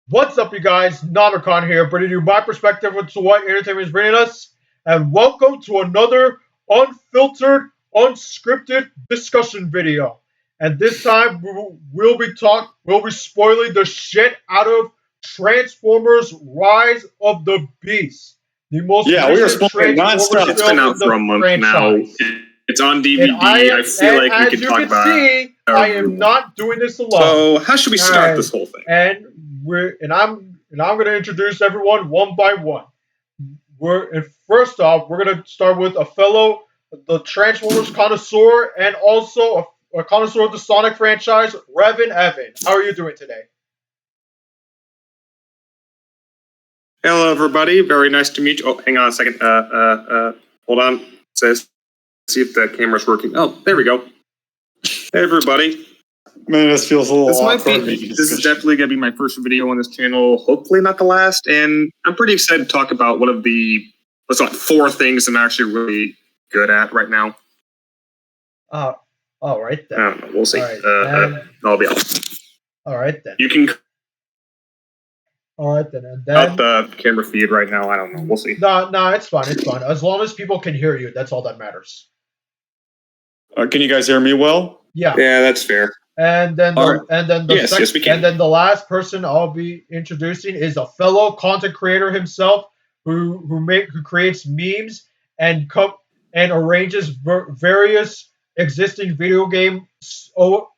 What's up, you guys? Namicon here, bringing you my perspective into what entertainment is bringing us, and welcome to another unfiltered, unscripted discussion video. And this time, we'll be spoiling the shit out of Transformers: Rise of the Beast, the most Yeah, we are recent spoiling it Transformers nonstop. It's been film in out for a the month now. franchise. It's on And DVD. I feel and like we as could you talk can about see, I am not doing this alone. So, how should we start Alright, this whole thing? and I'm gonna introduce everyone one by one. First off, we're gonna start with the Transformers connoisseur, and also a connoisseur of the Sonic franchise, RevinEvan. How are you doing today? Hello, everybody. Very nice to meet you. Oh, hang on a second. Hold on. It says, see if the camera's working. Oh, there we go. Hey, everybody. Man, this feels a little awkward. This is definitely going to be my first video on this channel. Hopefully not the last. And I'm pretty excited to talk about one of the, four things I'm actually really good at right now. All right then. I don't know. We'll see. I'll be honest. All right then. You can All right then. And cut then. the camera feed right now. I don't know. We'll see. No, it's fine. It's fine. As long as people can hear you, that's all that matters. Can you guys hear me well? Yeah. Yeah, that's fair. And then the last person I'll be introducing is a fellow content creator himself who creates memes and arranges various existing video game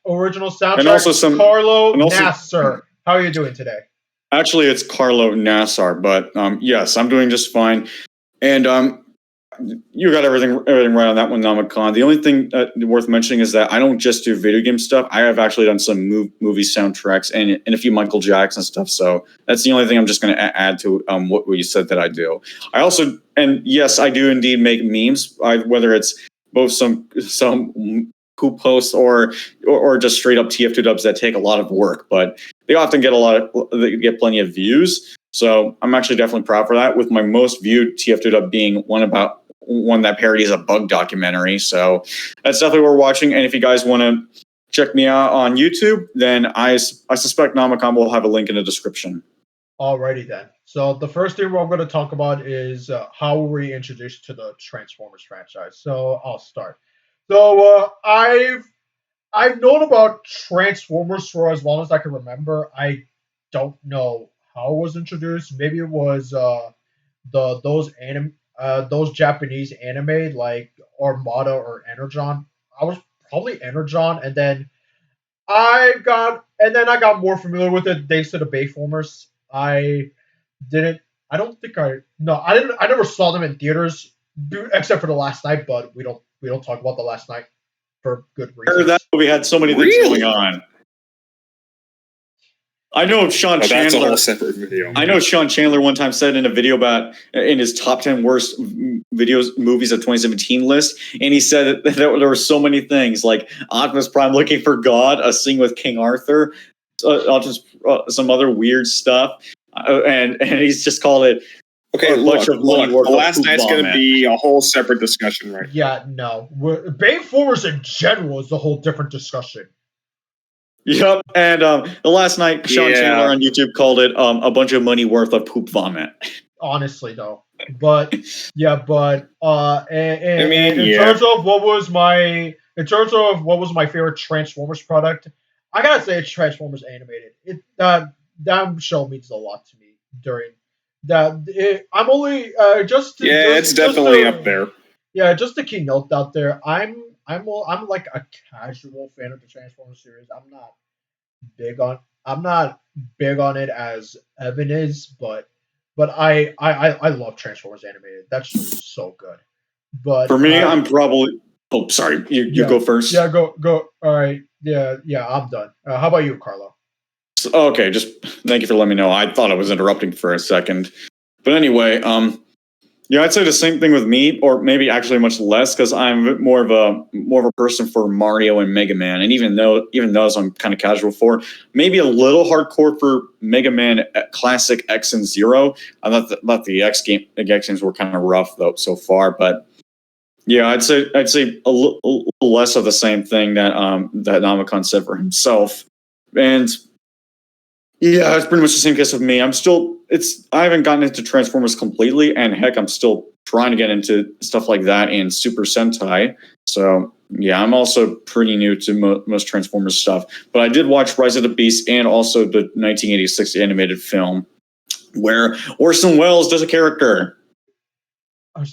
original soundtracks. And also Carlo Nassar. How are you doing today? Actually, it's Carlo Nassar, but yes, I'm doing just fine. And you got everything right on that one, Namicon. The only thing worth mentioning is that I don't just do video game stuff. I have actually done some movie soundtracks and a few Michael Jackson stuff. So that's the only thing I'm just going to add to what you said that I do. I also, and yes, I do indeed make memes, whether it's both some cool posts or just straight up TF2 dubs that take a lot of work, but they often get they get plenty of views. So I'm actually definitely proud for that, with my most viewed TF2 dub being one that parodies a bug documentary. So that's definitely what we're watching. And if you guys want to check me out on YouTube, then I suspect Namicon will have a link in the description. Alrighty then. So the first thing we're going to talk about is how were we introduced to the Transformers franchise. So I'll start. So I've known about Transformers for as long as I can remember. I don't know how it was introduced. Maybe it was those Japanese anime like Armada or Energon. I was probably Energon, and then I got more familiar with it thanks to the Bayformers. I didn't. I don't think I. No, I didn't. I never saw them in theaters, except for the last night. But we don't talk about the last night for good reasons. That movie had so many things going on. I know Sean Chandler. That's a whole separate video. I know Sean Chandler one time said in a video in his top 10 worst movies of 2017 list, and he said that there were so many things like Optimus Prime looking for God, a scene with King Arthur, some other weird stuff, and he's just called it. Okay, look, the last night's going to be a whole separate discussion, right? Yeah, no. Bayformers in general is a whole different discussion. Yep, and the last night, Sean Chandler on YouTube called it a bunch of money worth of poop vomit. Honestly, though, but in terms of what was my favorite Transformers product, I gotta say it's Transformers Animated. That show means a lot to me during that. I'm only it's definitely up there. Yeah, just to keynote out there, I'm like a casual fan of the Transformers series. I'm not big on it as Evan is, but I love Transformers Animated. That's just so good. But for me, I'm probably. Oh, sorry. You go first. Yeah, go. All right. Yeah. I'm done. How about you, Carlo? Okay, just thank you for letting me know. I thought I was interrupting for a second, but anyway, yeah, I'd say the same thing with me, or maybe actually much less, because I'm more of a person for Mario and Mega Man, and even those I'm kind of casual for. Maybe a little hardcore for Mega Man Classic X and Zero. I thought the X games were kind of rough though so far, but yeah, I'd say a little less of the same thing that Namicon said for himself, and Yeah, it's pretty much the same case with me. I haven't gotten into Transformers completely, and heck, I'm still trying to get into stuff like that and Super Sentai. So, yeah, I'm also pretty new to most Transformers stuff. But I did watch Rise of the Beast and also the 1986 animated film, where Orson Welles does a character,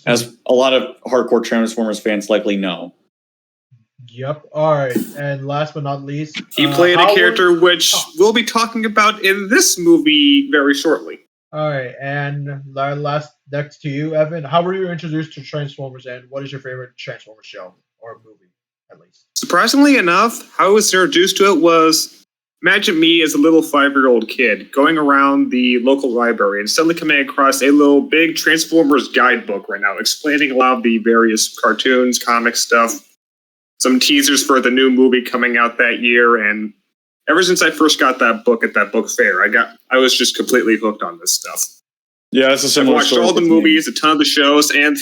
as a lot of hardcore Transformers fans likely know. Yep. All right. And last but not least, he played a character which we'll be talking about in this movie very shortly. All right. And next to you, Evan. How were you introduced to Transformers, and what is your favorite Transformers show or movie, at least? Surprisingly enough, how I was introduced to it was, imagine me as a little 5-year-old kid going around the local library and suddenly coming across a little big Transformers guidebook right now, explaining a lot of the various cartoons, comic stuff, some teasers for the new movie coming out that year, and ever since I first got that book at that book fair, I was just completely hooked on this stuff. Yeah, it's a similar. I've watched all the movies, a ton of the shows, and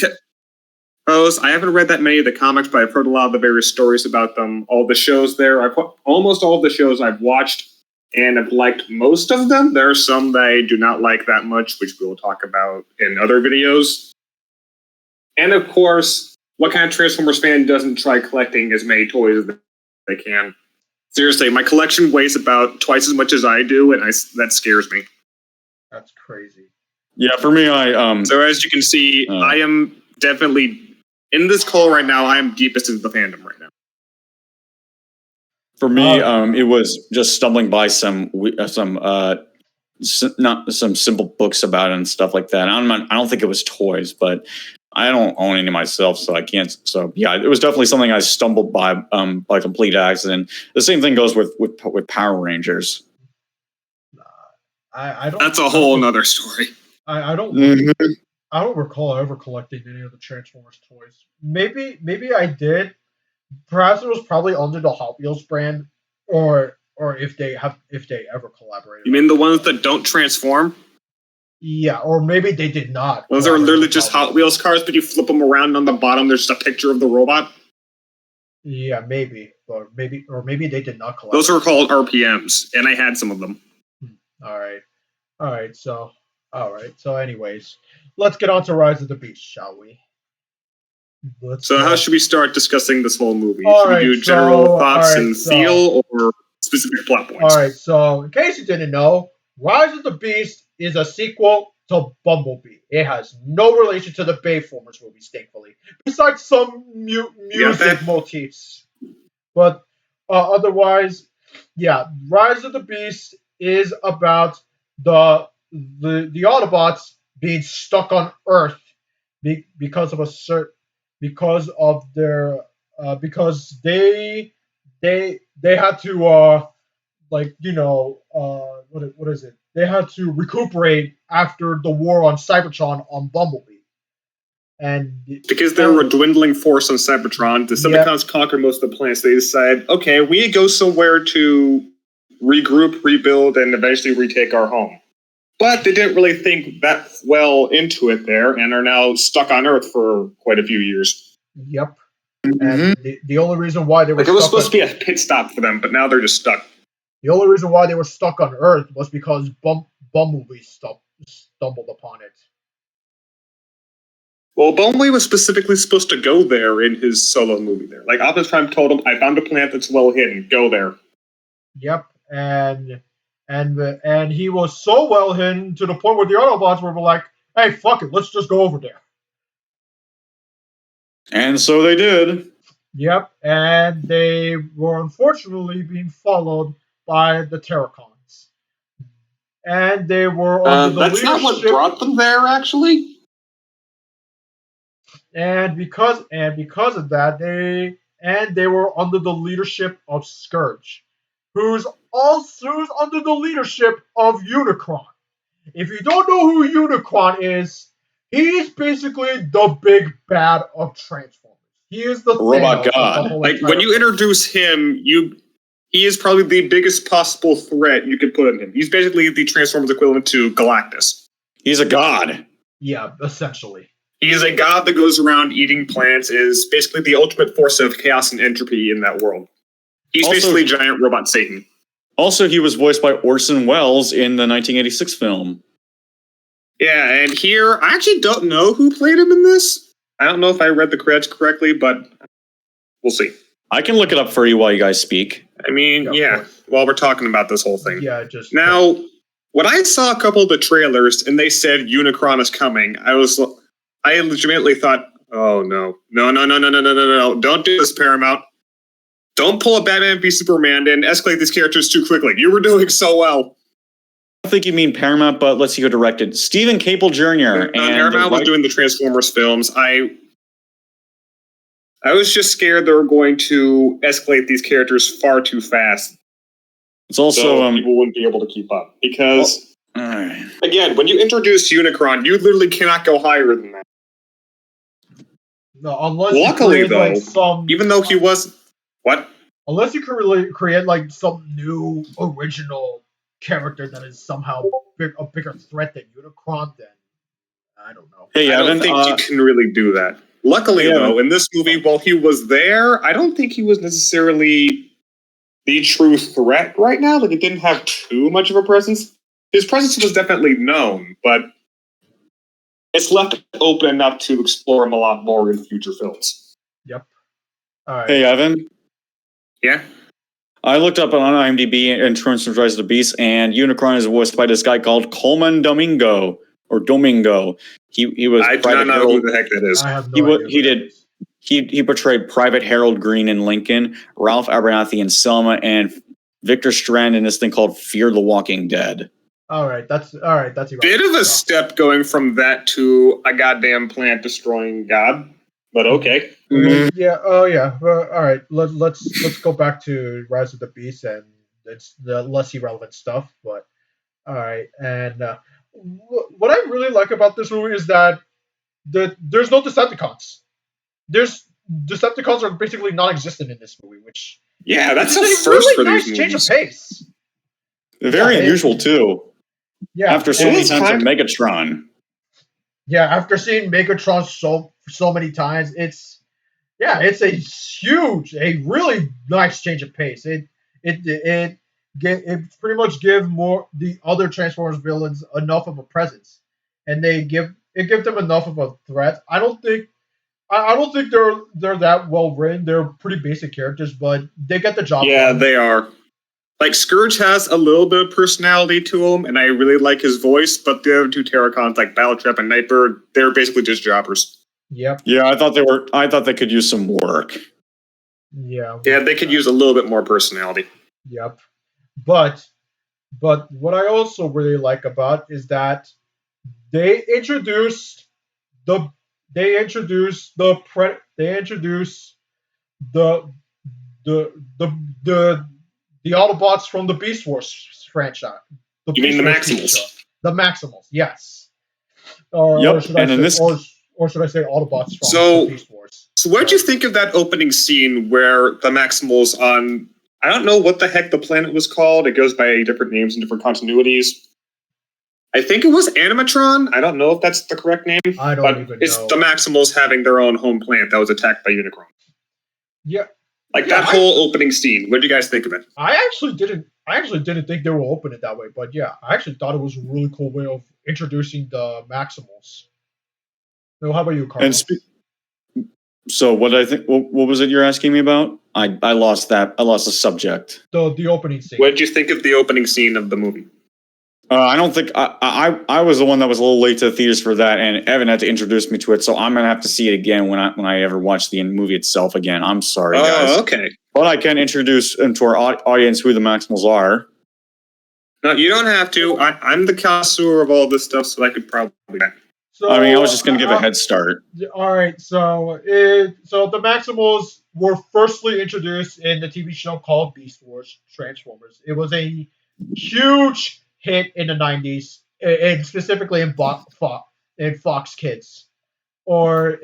I haven't read that many of the comics, but I've heard a lot of the various stories about them. All the shows there, almost all of the shows I've watched, and I've liked most of them. There are some that I do not like that much, which we'll talk about in other videos. And of course, what kind of Transformers fan doesn't try collecting as many toys as they can? Seriously, my collection weighs about twice as much as I do, and that scares me. That's crazy. Yeah, for me, So as you can see, I am definitely in this call right now. I am deepest into the fandom right now. For me, it was just stumbling by some simple books about it and stuff like that. I don't think it was toys, but I don't own any myself, so I can't. So yeah, it was definitely something I stumbled by complete accident. The same thing goes with Power Rangers. I don't. That's a whole nother story. I don't. I don't recall ever collecting any of the Transformers toys. Maybe I did. Perhaps it was probably under the Hot Wheels brand, or if they ever collaborated. You mean the ones that don't transform? Yeah, or maybe they did not. Those are literally just Hot Wheels cars, but you flip them around, and on the bottom there's just a picture of the robot. Yeah, maybe, or maybe they did not collaborate. Those were called RPMs, and I had some of them. All right. So, anyways, let's get on to Rise of the Beast, shall we? How should we start discussing this whole movie? Should we do general thoughts and feel, or specific plot points? All right. So, in case you didn't know, Rise of the Beast is a sequel to Bumblebee. It has no relation to the Bayformers movies, thankfully, besides some music motifs. But otherwise, yeah, Rise of the Beast is about the Autobots being stuck on Earth because they had to what is it? They had to recuperate after the war on Cybertron on Bumblebee. And because they were a dwindling force on Cybertron, the Decepticons conquer most of the planets. They decide, okay, we go somewhere to regroup, rebuild, and eventually retake our home. But they didn't really think that well into it there, and are now stuck on Earth for quite a few years. Yep. And the only reason why they were it was supposed to be a pit stop for them, but now they're just stuck. The only reason why they were stuck on Earth was because Bumblebee stumbled upon it. Well, Bumblebee was specifically supposed to go there in his solo movie there. Like, Optimus Prime told him, I found a planet that's well hidden. Go there. Yep, and he was so well hidden to the point where the Autobots were like, hey, fuck it, let's just go over there. And so they did. Yep, and they were unfortunately being followed by the Terracons. And they were under the that's leadership... not what brought them there, actually. And because of that, they were under the leadership of Scourge, who's under the leadership of Unicron. If you don't know who Unicron is, he's basically the big bad of Transformers. He is the robot god. Like, when you introduce him, he is probably the biggest possible threat you could put on him. He's basically the Transformers equivalent to Galactus. He's a god. Yeah, essentially. He is a god that goes around eating planets, is basically the ultimate force of chaos and entropy in that world. He's also basically giant robot Satan. Also, he was voiced by Orson Welles in the 1986 film. Yeah, and here, I actually don't know who played him in this. I don't know if I read the credits correctly, but we'll see. I can look it up for you while you guys speak. I mean, yeah, while we're talking about this whole thing. Yeah, just now, when I saw a couple of the trailers and they said Unicron is coming, I legitimately thought, oh no, don't do this, Paramount. Don't pull a Batman v Superman and escalate these characters too quickly. You were doing so well. I think you mean Paramount, but let's see who directed. Stephen Cable Jr. Paramount was doing the Transformers films. I was just scared they were going to escalate these characters far too fast. It's also so people wouldn't be able to keep up because, again, when you introduce Unicron, you literally cannot go higher than that. No, unless luckily though, like even though he was unless you could really create like some new original character that is somehow a bigger threat than Unicron, then I don't know. Hey, I don't think you can really do that. Luckily, though, in this movie, while he was there, I don't think he was necessarily the true threat right now. Like, it didn't have too much of a presence. His presence was definitely known, but it's left open enough to explore him a lot more in future films. Yep. All right. Hey, Evan. Yeah? I looked up on IMDb in terms of Rise of the Beast, and Unicron is voiced by this guy called Coleman Domingo. He was. I do not know who the heck that is. I have no idea. He portrayed Private Harold Green in Lincoln, Ralph Abernathy in Selma, and Victor Strand in this thing called Fear the Walking Dead. All right, that's bit of a step going from that to a goddamn plant destroying god, but okay. Mm-hmm. Yeah. Oh yeah. Well, all right. Let's go back to Rise of the Beast, and it's the less irrelevant stuff. But all right, and what I really like about this movie is that there's no Decepticons. Decepticons are basically non-existent in this movie, which that's a first really for nice these change movies. of pace. Very unusual too. Yeah, after so many times in Megatron. Yeah, after seeing Megatron so many times, it's a really nice change of pace. It pretty much give more the other Transformers villains enough of a presence, and it gives them enough of a threat. I don't think they're that well written. They're pretty basic characters, but they get the job done. Yeah, they are. Like, Scourge has a little bit of personality to him, and I really like his voice, but the other two Terracons, like Battletrap and Nightbird, they're basically just jobbers. Yep. Yeah, I thought they could use some work. Yeah. Yeah, they could use a little bit more personality. Yep. But what I also really like about is that they introduced the Autobots from the Beast Wars franchise. You mean the Maximals? The Maximals, yes. Yep. Or should I say Autobots from the Beast Wars? So what did you think of that opening scene where the Maximals on, I don't know what the heck the planet was called. It goes by different names and different continuities. I think it was Animatron. I don't know if that's the correct name. I don't even know. It's the Maximals having their own home planet that was attacked by Unicron. Yeah. That whole opening scene. What did you guys think of it? I actually didn't think they would open it that way, but yeah, I actually thought it was a really cool way of introducing the Maximals. So how about you, Carlo? So what I think? What was it you're asking me about? I lost that. I lost the subject. The opening scene. What did you think of the opening scene of the movie? I don't think I was the one that was a little late to the theaters for that, and Evan had to introduce me to it, so I'm gonna have to see it again when I ever watch the movie itself again. I'm sorry, guys. Oh, okay. But I can introduce to our audience who the Maximals are. No, you don't have to. I'm the connoisseur of all this stuff, so I could probably. So, I was just gonna give a head start. All right, so the Maximals were firstly introduced in the TV show called Beast Wars Transformers. It was a huge hit in the 90s, and specifically in Fox Kids, or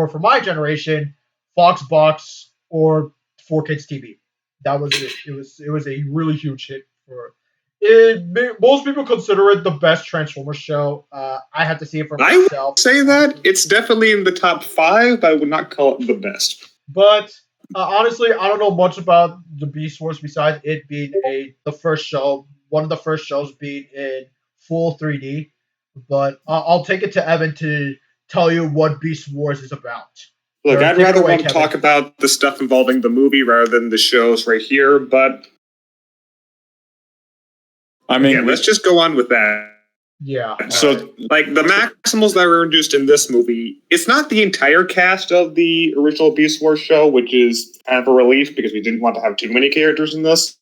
for my generation, Fox Box or 4Kids TV. That was it. It was a really huge hit for it. Most people consider it the best Transformers show. I had to see it for myself. I would say that it's definitely in the top 5, but I would not call it the best. But honestly, I don't know much about the Beast Wars besides it being the first show, one of the first shows being in full 3D. But I'll take it to Evan to tell you what Beast Wars is about. Look, I'd Take it rather away, want to Kevin. talk about the stuff involving the movie rather than the shows right here, but I mean, yeah, let's just go on with that. Yeah. so Like, the Maximals that were introduced in this movie, it's not the entire cast of the original Beast Wars show, which is kind of a relief because we didn't want to have too many characters in this.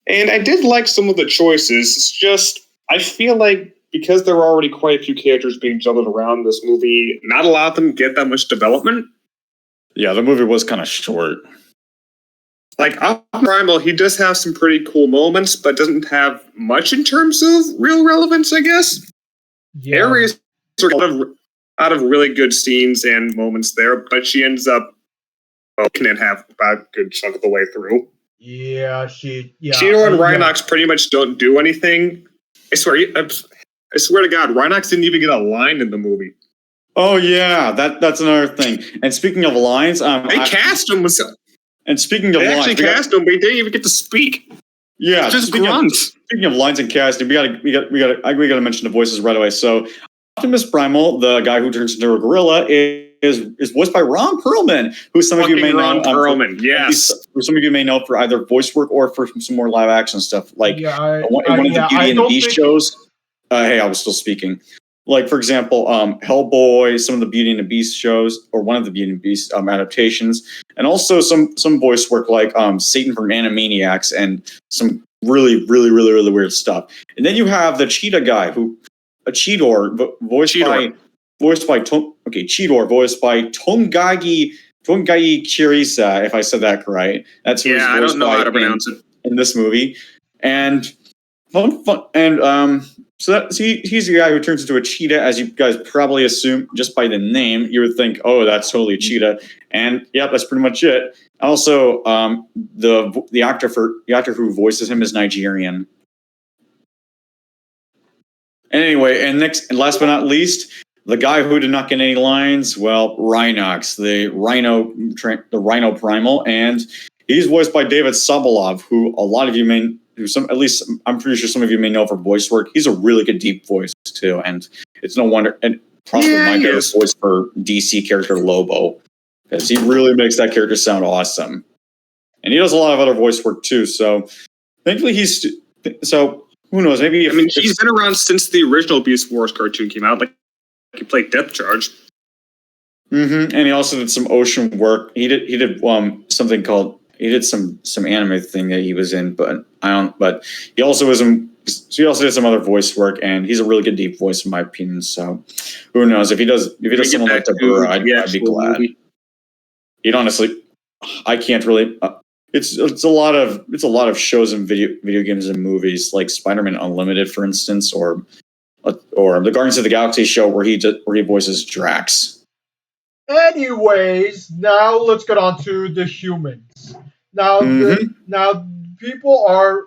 And I did like some of the choices. It's just, I feel like because there were already quite a few characters being juggled around this movie, not a lot of them get that much development. yeah, the movie was kind of short. Like, Primal, he does have some pretty cool moments, but doesn't have much in terms of real relevance, I guess. yeah. Aries are out of really good scenes and moments there, but she ends up can have about a good chunk of the way through. Yeah, yeah. Cheetor and Rhinox pretty much don't do anything. I swear to God, Rhinox didn't even get a line in the movie. Oh yeah, that's another thing. And speaking of lines, They cast him with. And speaking of They lines, actually cast him, but he didn't even get to speak. Yeah, Just speaking grunts. of lines and casting, we gotta mention the voices right away. So Optimus Primal, the guy who turns into a gorilla, is voiced by Ron Perlman, who some of you may know. Ron Perlman, yes. Who some of you may know for either voice work or for some more live action stuff, like in one of the Beauty and the Beast shows. Hey, I was still speaking. Like, for example, Hellboy, some of the Beauty and the Beast shows, or one of the Beauty and the Beast adaptations, and also some voice work like Satan from Animaniacs and some really weird stuff. And then you have the Cheetah guy, Cheetor, voiced by Tongagi Kirisa, if I said that right. That's who I don't know how to pronounce it in this movie. And so he's the guy who turns into a cheetah, as you guys probably assume just by the name. You would think, oh, that's totally a cheetah, and yeah, that's pretty much it. Also, the actor who voices him is Nigerian. And anyway, and last but not least, the guy who did not get any lines, well, Rhinox, the Rhino Primal, and he's voiced by David Sobolov, who a lot of you may. I'm pretty sure some of you may know for voice work. He's a really good deep voice too, and it's no wonder. And probably my favorite voice for DC character Lobo, because he really makes that character sound awesome. And he does a lot of other voice work too. So thankfully so who knows? Maybe he's been around since the original Beast Wars cartoon came out. Like he played Depth Charge. Mm-hmm. And he also did some ocean work. He did something called. He did some anime thing that he was in, but he also did some other voice work, and he's a really good deep voice in my opinion. So who knows if he does someone like Tabura, I'd be glad. He'd honestly, I can't really. It's a lot of shows and video games and movies like Spider-Man Unlimited, for instance, or the Guardians of the Galaxy show where he voices Drax. Anyways, now let's get on to the humans. Now, now people are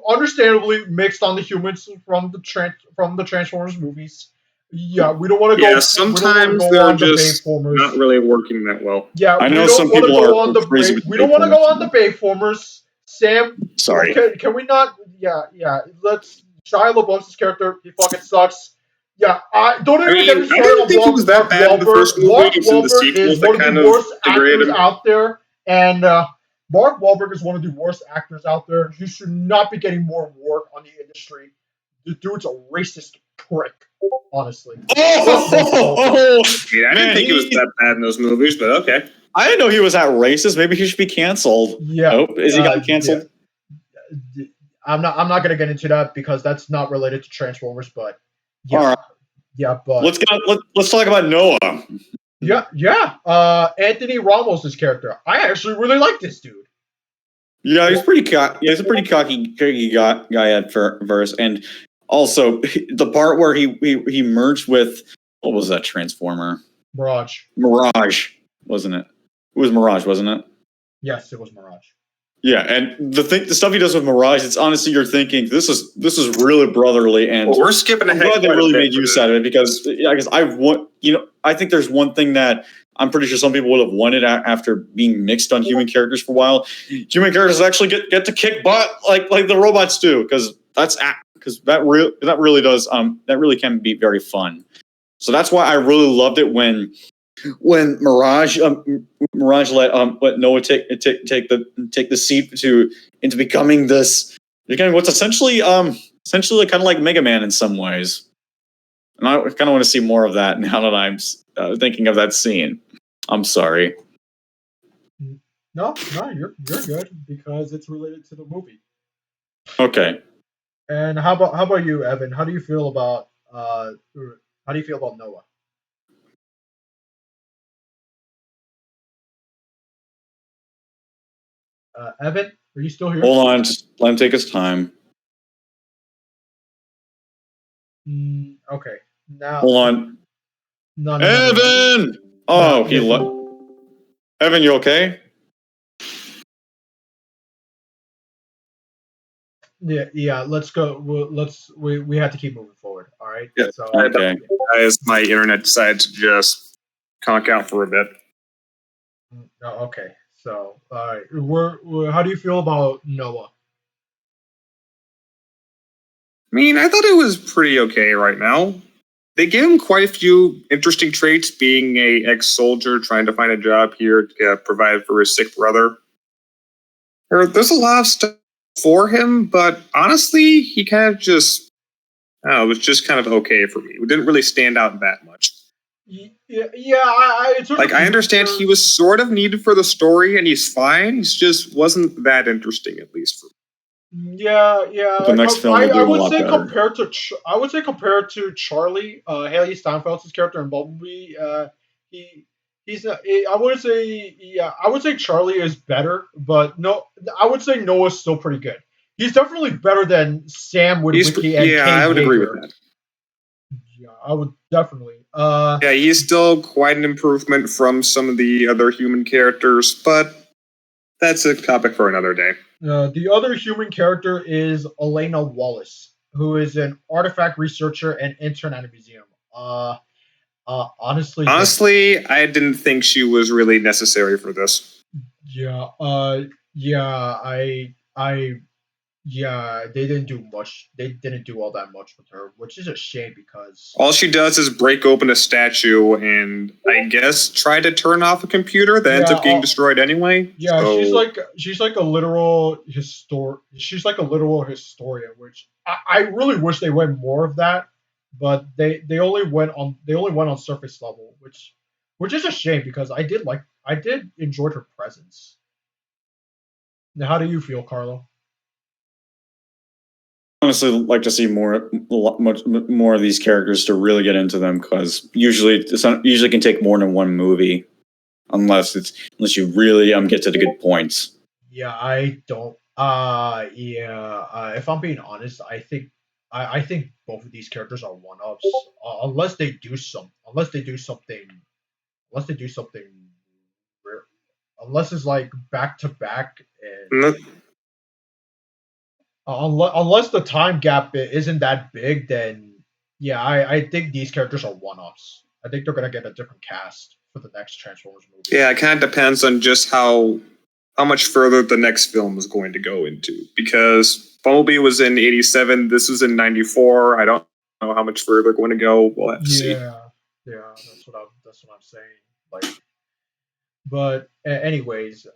understandably mixed on the humans from the Transformers movies. Yeah, we don't want to go. Yeah, sometimes they're just not really working that well. Yeah, I know some people are crazy. We don't want to go on the Bayformers. Sam, sorry. Can we not? Yeah. Let's. Shia LaBeouf's character, he fucking sucks. Yeah, don't even get me started. I didn't think he was that bad in the first movie. Mark Wahlberg is one of the worst actors out there, and Mark Wahlberg is one of the worst actors out there. He should not be getting more work on the industry. The dude's a racist prick, honestly. I didn't think he was that bad in those movies, but okay. I didn't know he was that racist. Maybe he should be canceled. Yeah. Is he got canceled? Yeah. I'm not gonna get into that because that's not related to Transformers, but yeah. All right. Yeah, but let's talk about Noah. Yeah. Anthony Ramos' character. I actually really like this dude. Yeah, he's pretty cocky. Yeah, he's a pretty cocky guy at first, and also the part where he merged with what was that Transformer? Mirage, wasn't it? It was Mirage, wasn't it? Yes, it was Mirage. Yeah, and the stuff he does with Mirage, it's honestly you're thinking this is really brotherly, and we're skipping ahead. I'm glad they really made use out of it because I think there's one thing that I'm pretty sure some people would have won it after being mixed on human characters for a while. Human characters actually get to kick butt like the robots do, because that really does that really can be very fun. So that's why I really loved it when Mirage let Noah take the seat into becoming what's essentially kind of like Mega Man in some ways. And I kind of want to see more of that now that I'm thinking of that scene. I'm sorry. No, you're good because it's related to the movie. Okay. And how about you, Evan? How do you feel about Noah? Evan, are you still here? Hold on, just let him take his time. Okay. Now. Hold on. No. Evan! Oh, he left. Evan, you okay? Yeah. Let's go. We have to keep moving forward. All right. Yeah. So Okay. As my internet decided to just conk out for a bit. Okay. So all right. How do you feel about Noah? I mean, I thought it was pretty okay right now. They gave him quite a few interesting traits, being a ex-soldier trying to find a job here to provide for his sick brother. There's a lot of stuff for him, but honestly, he kind of just, it was just kind of okay for me. It didn't really stand out that much. Yeah. I understand he was sort of needed for the story, and he's fine. He just wasn't that interesting, at least for me. Yeah. The next film will do I a would lot say better. compared to Charlie, Haley Steinfeld's character in Bumblebee, he's I would say Charlie is better, but no, I would say Noah's still pretty good. He's definitely better than Sam Witwicky and Kay I would agree with Yeager. that. Yeah, I would definitely. Yeah, he's still quite an improvement from some of the other human characters, but that's a topic for another day. The other human character is Elena Wallace, who is an artifact researcher and intern at a museum. Honestly, I didn't think she was really necessary for this. yeah, they didn't do much. They didn't do all that much with her, which is a shame because all she does is break open a statue and I guess try to turn off a computer that ends up getting destroyed anyway. Yeah, so, she's like a literal She's like a literal historian, which I really wish they went more of that, but they only went on surface level, which is a shame because I did enjoy her presence. Now, how do you feel, Carlo? Honestly, like to see much more of these characters to really get into them, because usually can take more than one movie, unless you really get to the good points. Yeah, I don't. If I'm being honest, I think both of these characters are one ups, unless they do something, unless they do something, rare, unless it's like back to back, and unless the time gap isn't that big, then yeah, I think these characters are one ups. I think they're gonna get a different cast for the next Transformers movie. Yeah, it kind of depends on just how much further the next film is going to go into, because Bumblebee was in '87, this was in '94. I don't know how much further they're going to go. We'll have to see. Yeah, that's what I'm saying. Like, but anyways,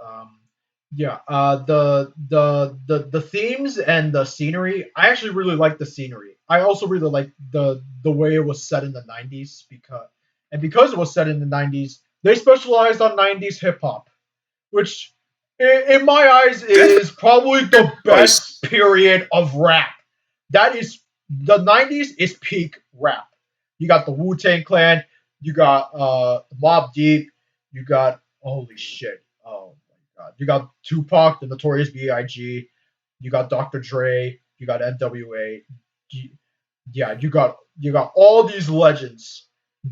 the themes and the scenery. I actually really like the scenery. I also really like the way it was set in the '90s because it was set in the '90s, they specialized on '90s hip hop, which in my eyes is probably the best period of rap. That is the '90s is peak rap. You got the Wu-Tang Clan, you got Mobb Deep, you got holy shit. Oh my god. You got Tupac, the Notorious B.I.G., you got Dr. Dre, you got NWA. Yeah, you got all these legends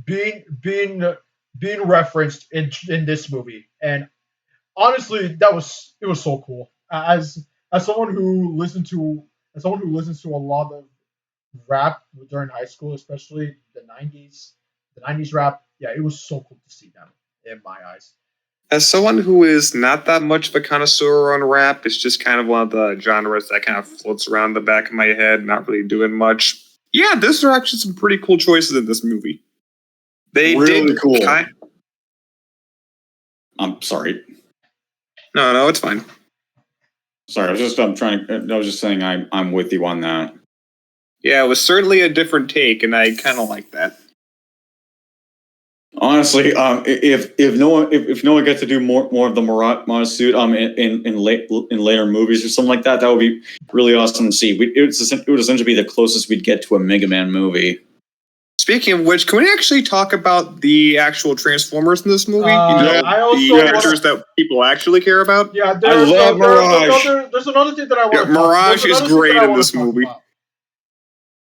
being referenced in this movie. And honestly, it was so cool. As someone who listens to a lot of rap during high school, especially the '90s rap. Yeah, it was so cool to see them. in my eyes. As someone who is not that much of a connoisseur on rap, it's just kind of one of the genres that kind of floats around the back of my head, not really doing much. Yeah, those are actually some pretty cool choices in this movie. They Really did cool. kind. I'm sorry. No, it's fine. Sorry, I was just saying I'm with you on that. Yeah, it was certainly a different take, and I kind of like that. Honestly, if Noah gets to do more of the Mara suit in later movies or something like that, that would be really awesome to see. It would essentially be the closest we'd get to a Mega Man movie. Speaking of which, can we actually talk about the actual Transformers in this movie? The characters that people actually care about? Yeah, I love Mirage. There's another thing that I want to Mirage is great in this movie.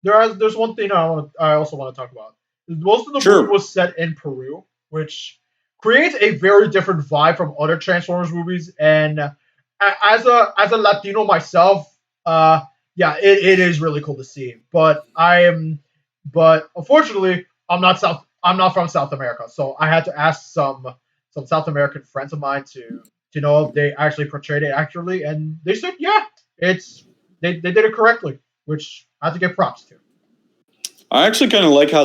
There's one thing I also want to talk about. Most of the movie was set in Peru, which creates a very different vibe from other Transformers movies. And as a Latino myself, yeah, it is really cool to see. But unfortunately, I'm not from South America, so I had to ask some South American friends of mine to know if they actually portrayed it accurately, and they said, yeah, they did it correctly, which I have to give props to. I actually kind of like how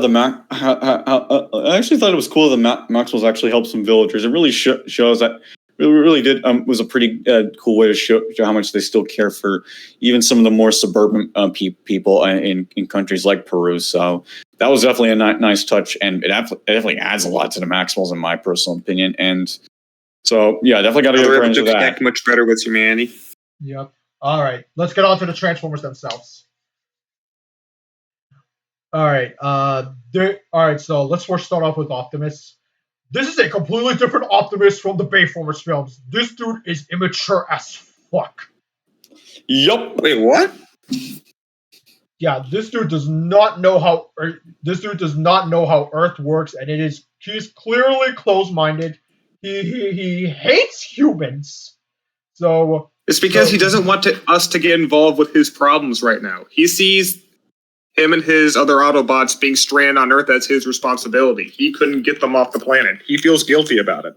I actually thought it was cool that Maxwell's actually helped some villagers. It really shows that it really did was a pretty cool way to show how much they still care for even some of the more suburban people in countries like Peru. So that was definitely a nice touch, and it definitely adds a lot to the Maxwells in my personal opinion. And so yeah, definitely got to give credit to that. Connect much better with humanity. Yep. All right, let's get on to the Transformers themselves. All right. So let's first start off with Optimus. This is a completely different Optimus from the Bayformers films. This dude is immature as fuck. Yup. Wait, what? Yeah, this dude does not know how Earth works, and he's clearly closed-minded. He hates humans. So it's because he doesn't want us to get involved with his problems right now. He sees him and his other Autobots being stranded on Earth as his responsibility. He couldn't get them off the planet. He feels guilty about it.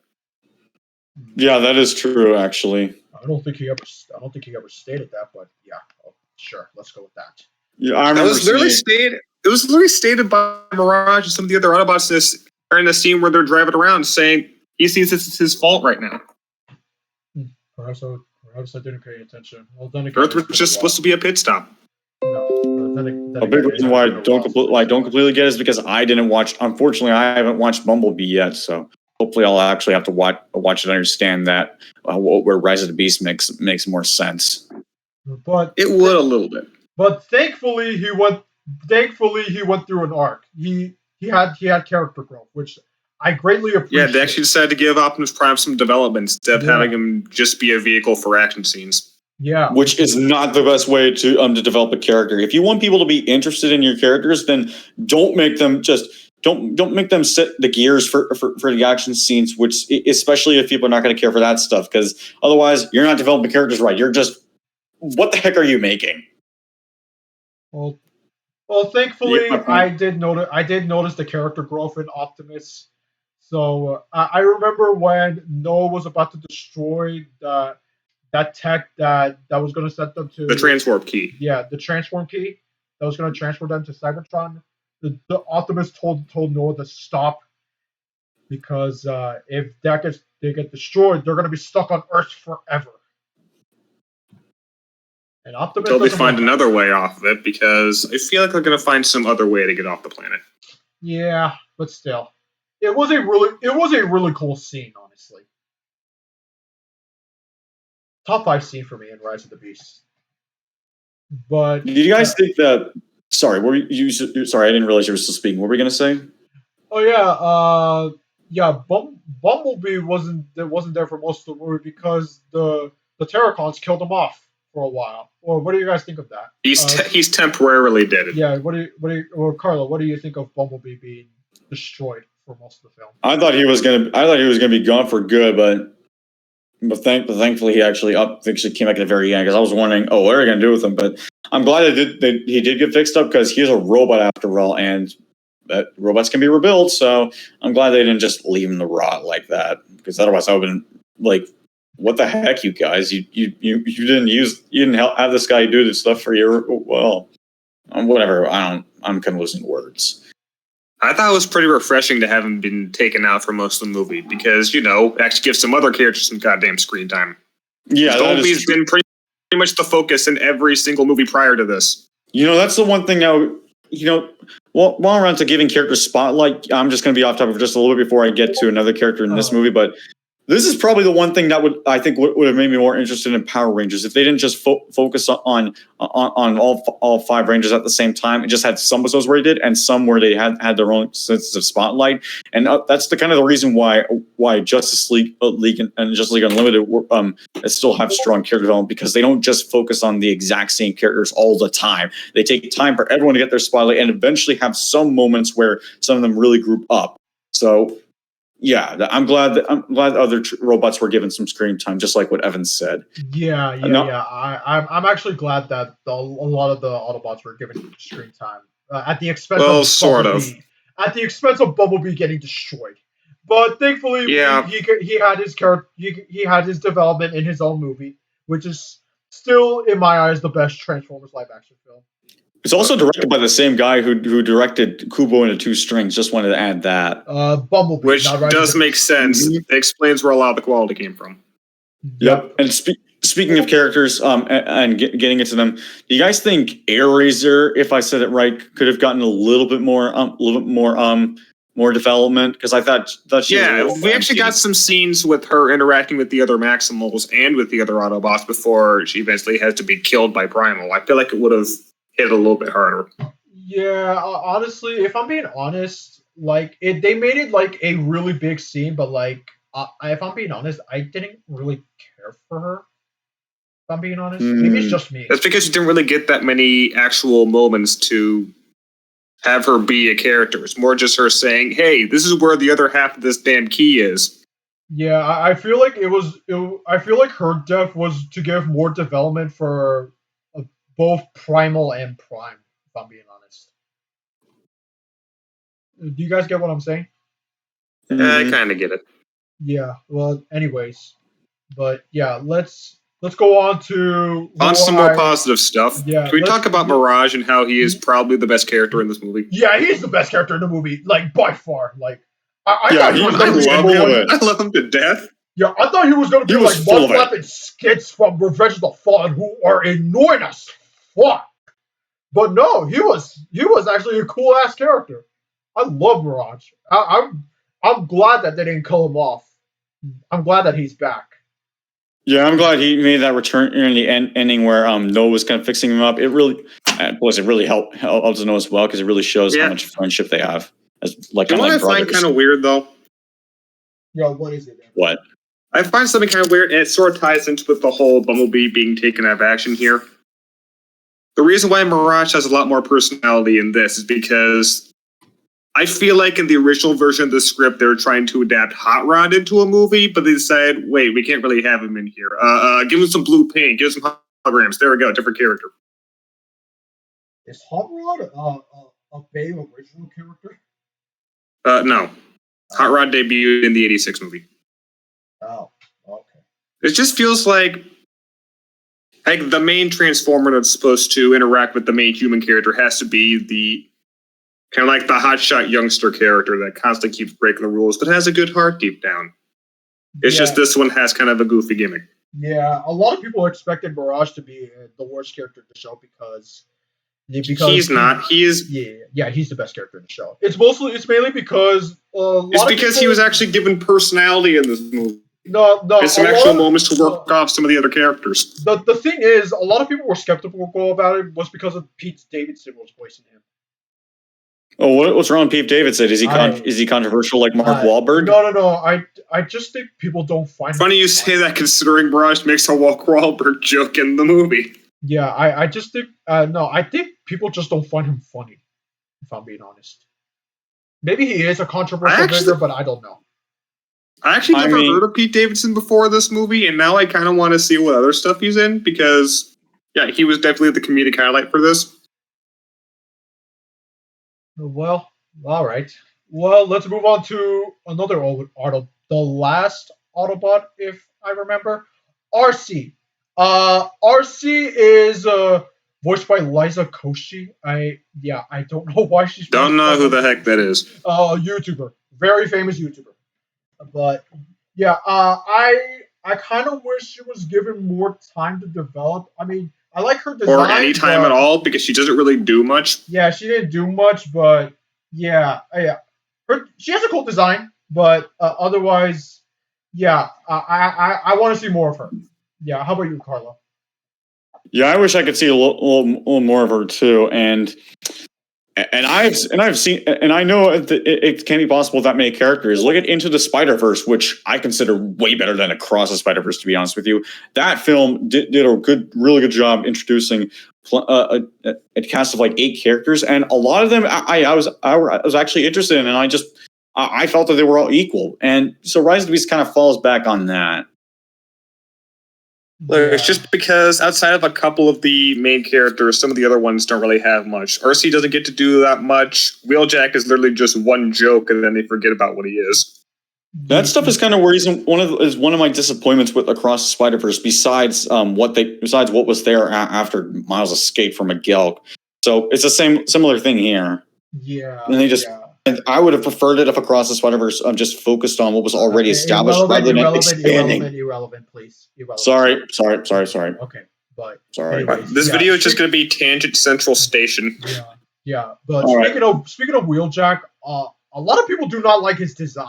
Yeah, that is true. Actually, I don't think he ever stated that, but yeah, sure, let's go with that. Yeah, I remember. It was literally stated by Mirage and some of the other Autobots in the scene where they're driving around, saying he sees this as his fault right now. Perhaps I didn't pay attention. Well, then again, Earth was just supposed to be a pit stop. A big reason why I don't completely get it is because I didn't watch. Unfortunately, I haven't watched Bumblebee yet, so hopefully I'll actually have to watch it and understand that where Rise of the Beast makes more sense. But it would a little bit. But thankfully he went through an arc. He had character growth, which I greatly appreciate. Yeah, they actually decided to give Optimus Prime some development instead of having him just be a vehicle for action scenes. Yeah, which is not the best way to develop a character. If you want people to be interested in your characters, then don't make them set the gears for the action scenes. Which, especially if people are not going to care for that stuff, because otherwise you're not developing characters right. You're just, what the heck are you making? Well, thankfully I did notice the character growth in Optimus. So I remember when Noah was about to destroy that tech that was going to set them to the transform key. Yeah, the transform key that was going to transfer them to Cybertron. The Optimus told Noah to stop because if they get destroyed, they're going to be stuck on Earth forever. And Optimus until they find another way off of it, because I feel like they're going to find some other way to get off the planet. Yeah, but still, it was a really cool scene, honestly. Top 5 scene for me in Rise of the Beast. But did you guys think that? Sorry, sorry, I didn't realize you were still speaking. What were you going to say? Oh yeah, Bumblebee wasn't there for most of the movie because the Terracons killed him off for a while. Or what do you guys think of that? He's temporarily dead. Yeah. Or Carlo, what do you think of Bumblebee being destroyed for most of the film? I thought he was gonna be gone for good, but thankfully he actually came back at the very end, because I was wondering, what are they gonna do with him? But I'm glad he did get fixed up, because he's a robot after all, and that robots can be rebuilt. So I'm glad they didn't just leave him to rot like that, because otherwise I would have been like, what the heck, you guys? You didn't have this guy do this stuff for you. Well, whatever. I'm kind of losing words. I thought it was pretty refreshing to have him been taken out for most of the movie because, actually give some other characters some goddamn screen time. Yeah, Bumblebee's been pretty much the focus in every single movie prior to this. That's the one thing now, while we're on to giving characters spotlight, I'm just going to be off topic for just a little bit before I get to another character in this movie, but this is probably the one thing that would have made me more interested in Power Rangers if they didn't just focus on all 5 Rangers at the same time. It just had some episodes where they did, and some where they had their own sense of spotlight, and that's the kind of the reason why Justice League and Justice League Unlimited still have strong character development, because they don't just focus on the exact same characters all the time. They take time for everyone to get their spotlight, and eventually have some moments where some of them really group up. So. Yeah, I'm glad other robots were given some screen time, just like what Evan said. Yeah. I'm actually glad that a lot of the Autobots were given screen time at the expense of Bumblebee. At the expense of Bumblebee getting destroyed. But thankfully, he had his character. He had his development in his own movie, which is still, in my eyes, the best Transformers live action film. It's also directed by the same guy who directed Kubo and the Two Strings. Just wanted to add that. Bumblebee. Which does make sense. It explains where a lot of the quality came from. Yep. And speaking of characters and getting into them, do you guys think Airazor, if I said it right, could have gotten a little bit more development? Because I thought she was we actually got some scenes with her interacting with the other Maximals and with the other Autobots before she eventually has to be killed by Primal. I feel like it would have hit a little bit harder. Yeah, honestly, if I'm being honest, they made it like a really big scene, but if I'm being honest, I didn't really care for her. If I'm being honest, maybe it's just me. That's because you didn't really get that many actual moments to have her be a character. It's more just her saying, "Hey, this is where the other half of this damn key is." Yeah, I feel like I feel like her death was to give more development for both Primal and Prime, if I'm being honest. Do you guys get what I'm saying? I kind of get it. Yeah, well, anyways. But yeah, let's go on to some more positive stuff. Yeah, can we talk about Mirage and how he is probably the best character in this movie? Yeah, he's the best character in the movie, by far. I love him to death. Yeah, I thought he was going to be like Mud Weapon skits from Revenge of the Fallen, who are annoying as fuck. But no, he was actually a cool ass character. I love Mirage. I'm glad that they didn't kill him off. I'm glad that he's back. Yeah, I'm glad he made that return in the ending where Noah was kind of fixing him up. It really helped Noah as well, because it really shows how much friendship they have. As what I find kind of weird though. Yeah, what is it? What? I find something kind of weird, and it sort of ties into with the whole Bumblebee being taken out of action here. The reason why Mirage has a lot more personality in this is because I feel like in the original version of the script, they were trying to adapt Hot Rod into a movie, but they decided, wait, we can't really have him in here. Give him some blue paint, give him some holograms. There we go, different character. Is Hot Rod a Bay original character? No. Hot Rod debuted in the 86 movie. Oh, okay. It just feels like the main Transformer that's supposed to interact with the main human character has to be the kind of like the hotshot youngster character that constantly keeps breaking the rules, but has a good heart deep down. It's just this one has kind of a goofy gimmick. Yeah, a lot of people expected Mirage to be the worst character in the show because he's not. He is. Yeah, he's the best character in the show. It's mainly because he was actually given personality in this movie. No, and some actual moments to work off some of the other characters. The thing is, a lot of people were skeptical about it was because of Pete Davidson was voicing him. Oh, what's wrong with Pete Davidson? Is he controversial like Mark Wahlberg? No. I just think people don't find. Funny you say that, considering Mirage makes a Mark Wahlberg joke in the movie. Yeah, I just think I think people just don't find him funny. If I'm being honest, maybe he is a controversial figure, but I don't know. I actually never heard of Pete Davidson before this movie, and now I kind of want to see what other stuff he's in, because, yeah, he was definitely the comedic highlight for this. Well, All right. Well, let's move on to another Auto, the last Autobot, if I remember, RC. RC is voiced by Liza Koshy. I don't know why she's Don't voiced know by who the Liza heck that Koshy. is. YouTuber, very famous YouTuber. But yeah, I kind of wish she was given more time to develop. I mean, I like her Or any design, time at but all, because she doesn't really do much. yeah, she didn't do much. But yeah, she has a cool design, but otherwise, yeah, I want to see more of her. Yeah, how about you, Carlo? Yeah, I wish I could see a little more of her too. And I've seen, and I know it can be possible with that many characters. Look at Into the Spider-Verse, which I consider way better than Across the Spider-Verse, to be honest with you. That film did a really good job introducing a cast of like 8 characters, and a lot of them I was actually interested in, and I felt that they were all equal. And so Rise of the Beast kind of falls back on that. Look, it's just because outside of a couple of the main characters, some of the other ones don't really have much. RC doesn't get to do that much. Wheeljack is literally just one joke, and then they forget about what he is. That stuff is kind of one of my disappointments with Across the Spider-Verse. Besides what was there after Miles escaped from McGill. So it's the similar thing here. Yeah, And they just. yeah. And I would have preferred it if Across the Spider-Verse just focused on what was already established rather than expanding. Irrelevant, please. Irrelevant. Sorry. Okay, but Sorry. anyways, This video is just going to be Tangent Central Station. Yeah. But All speaking of Wheeljack, a lot of people do not like his design.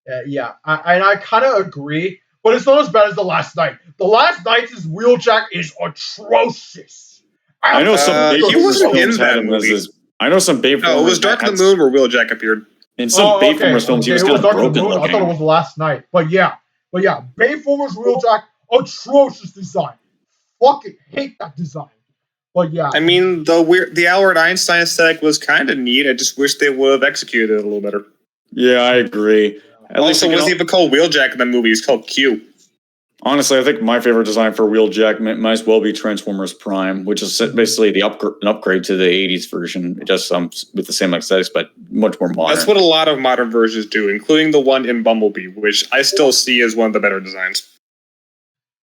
I kind of agree, but it's not as bad as the Last Night. The Last Night's Wheeljack is atrocious. I know some. He wasn't in that movie. I know some Bayformers. No, it was Dark of the Moon where Wheeljack appeared. In some Bayformers films, he was kind of broken looking. I thought it was Last Night, but yeah, Bayformers Wheeljack, atrocious design. Fucking hate that design. But yeah, I mean, the Albert Einstein aesthetic was kind of neat. I just wish they would have executed it a little better. Yeah, I agree. Also, wasn't even called Wheeljack in the movie. It's called Q. Honestly, I think my favorite design for Wheeljack might as well be Transformers Prime, which is basically an upgrade to the 80s version, just with the same aesthetics, but much more modern. That's what a lot of modern versions do, including the one in Bumblebee, which I still see as one of the better designs.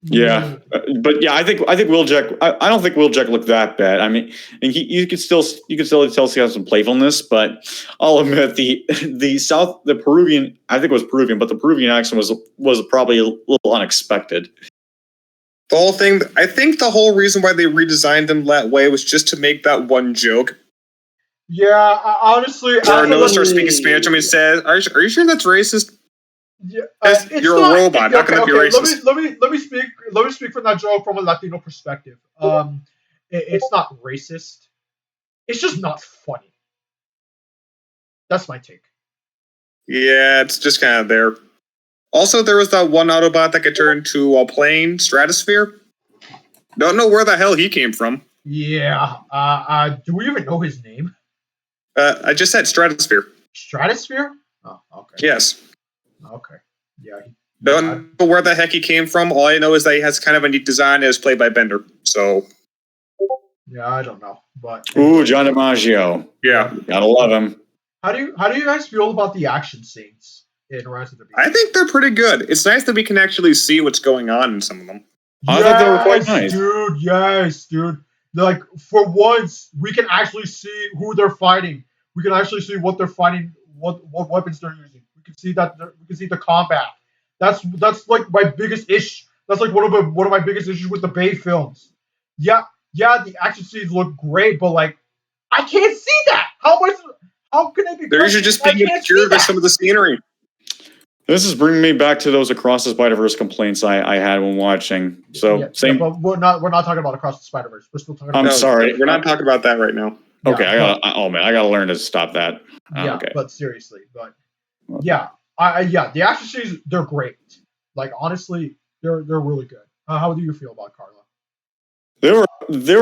Yeah, but yeah, I think Wheeljack. I don't think Wheeljack looked that bad. I mean, and you could still tell he has some playfulness, but I'll admit the Peruvian. I think it was Peruvian, but the Peruvian accent was probably a little unexpected. The whole thing. I think the whole reason why they redesigned him that way was just to make that one joke. Yeah, honestly, where Noah starts speaking Spanish. I mean, says, "Are you sure that's racist?" Yeah, you're a robot. How can it be racist? Let me speak from that joke from a Latino perspective. It's not racist. It's just not funny. That's my take. Yeah, it's just kind of there. Also, there was that one Autobot that could turn into a plane, Stratosphere. Don't know where the hell he came from. Yeah. Do we even know his name? I just said Stratosphere. Stratosphere? Oh, okay. Yes. Okay. Yeah. Don't know where the heck he came from. All I know is that he has kind of a neat design and is played by Bender. So. Yeah, I don't know, but. Ooh, John DiMaggio. Yeah, gotta love him. How do you guys feel about the action scenes in Rise of the Beast? I think they're pretty good. It's nice that we can actually see what's going on in some of them. I thought they were quite nice, dude. Yes, dude. Like for once, we can actually see who they're fighting. We can actually see what they're fighting, what weapons they're using. We can see that. We can see the combat. That's like my biggest issue. That's like one of my biggest issues with the Bay films. Yeah, the action scenes look great, but like I can't see that. How can I be? They're usually just being obscured by some of the scenery. This is bringing me back to those Across the Spider-Verse complaints I had when watching. So same. Yeah, but we're not talking about Across the Spider-Verse. We're still talking. I'm sorry, we're not talking about that right now. Okay, I gotta learn to stop that. Yeah, okay. But seriously, yeah, the action scenes, they're great. Like honestly, they're really good. How do you feel about Carlo? There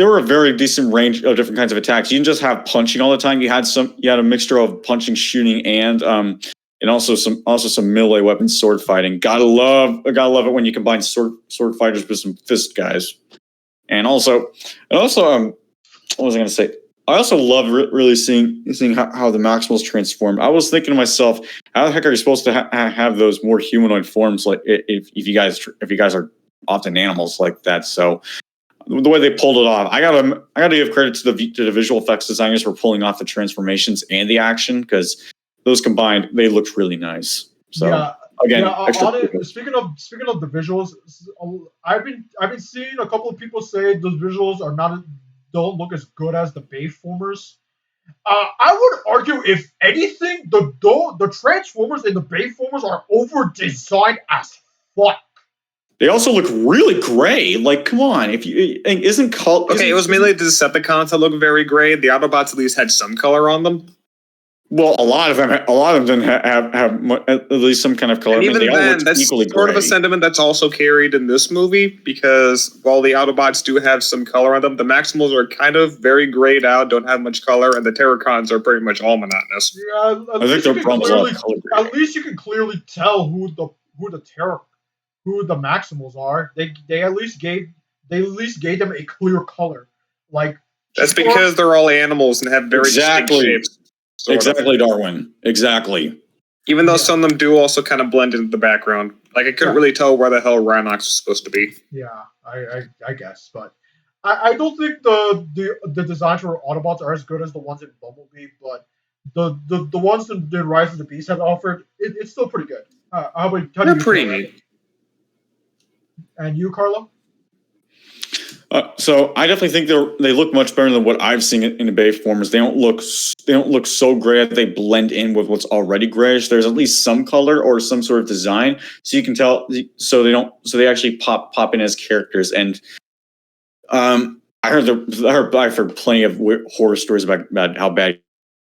were a very decent range of different kinds of attacks. You didn't just have punching all the time. You had a mixture of punching, shooting, and also some melee weapons, sword fighting. Gotta love it when you combine sword fighters with some fist guys. And also, what was I gonna say? also love really seeing how the Maximals transform. I was thinking to myself, how the heck are you supposed to have those more humanoid forms? Like if you guys are often animals like that. So the way they pulled it off, I gotta give credit to the visual effects designers for pulling off the transformations and the action, because those combined, they looked really nice. So Yeah, again, speaking of the visuals, I've been seeing a couple of people say those visuals don't look as good as the Bayformers. I would argue, if anything, the Transformers and the Bayformers are over designed as fuck. They also look really gray. Like, come on, isn't color? Okay, it was mainly the Decepticons that look very gray. The Autobots at least had some color on them. Well, a lot of them have at least some kind of color. And even they all then, look that's equally sort gray. of a sentiment that's also carried in this movie, because while the Autobots do have some color on them, the Maximals are kind of very grayed out, don't have much color, and the Terracons are pretty much all monotonous. Yeah, I think they're probably a lot of color grading. at least you can clearly tell who the Maximals are. They at least gave them a clear color. Like, that's because they're all animals and have very distinct shapes. Exactly, Darwin. Exactly. Even though some of them do also kind of blend into the background. Like, I couldn't really tell where the hell Rhinox was supposed to be. Yeah, I guess, but I don't think the designs for Autobots are as good as the ones in Bumblebee, but the ones that the Rise of the Beast have offered, it's still pretty good. They're pretty neat. And you, Carlo? So I definitely think they look much better than what I've seen in the Bayformers. They don't look so gray that they blend in with what's already grayish. There's at least some color or some sort of design, so you can tell. So they actually pop in as characters. And I've heard plenty of horror stories about how bad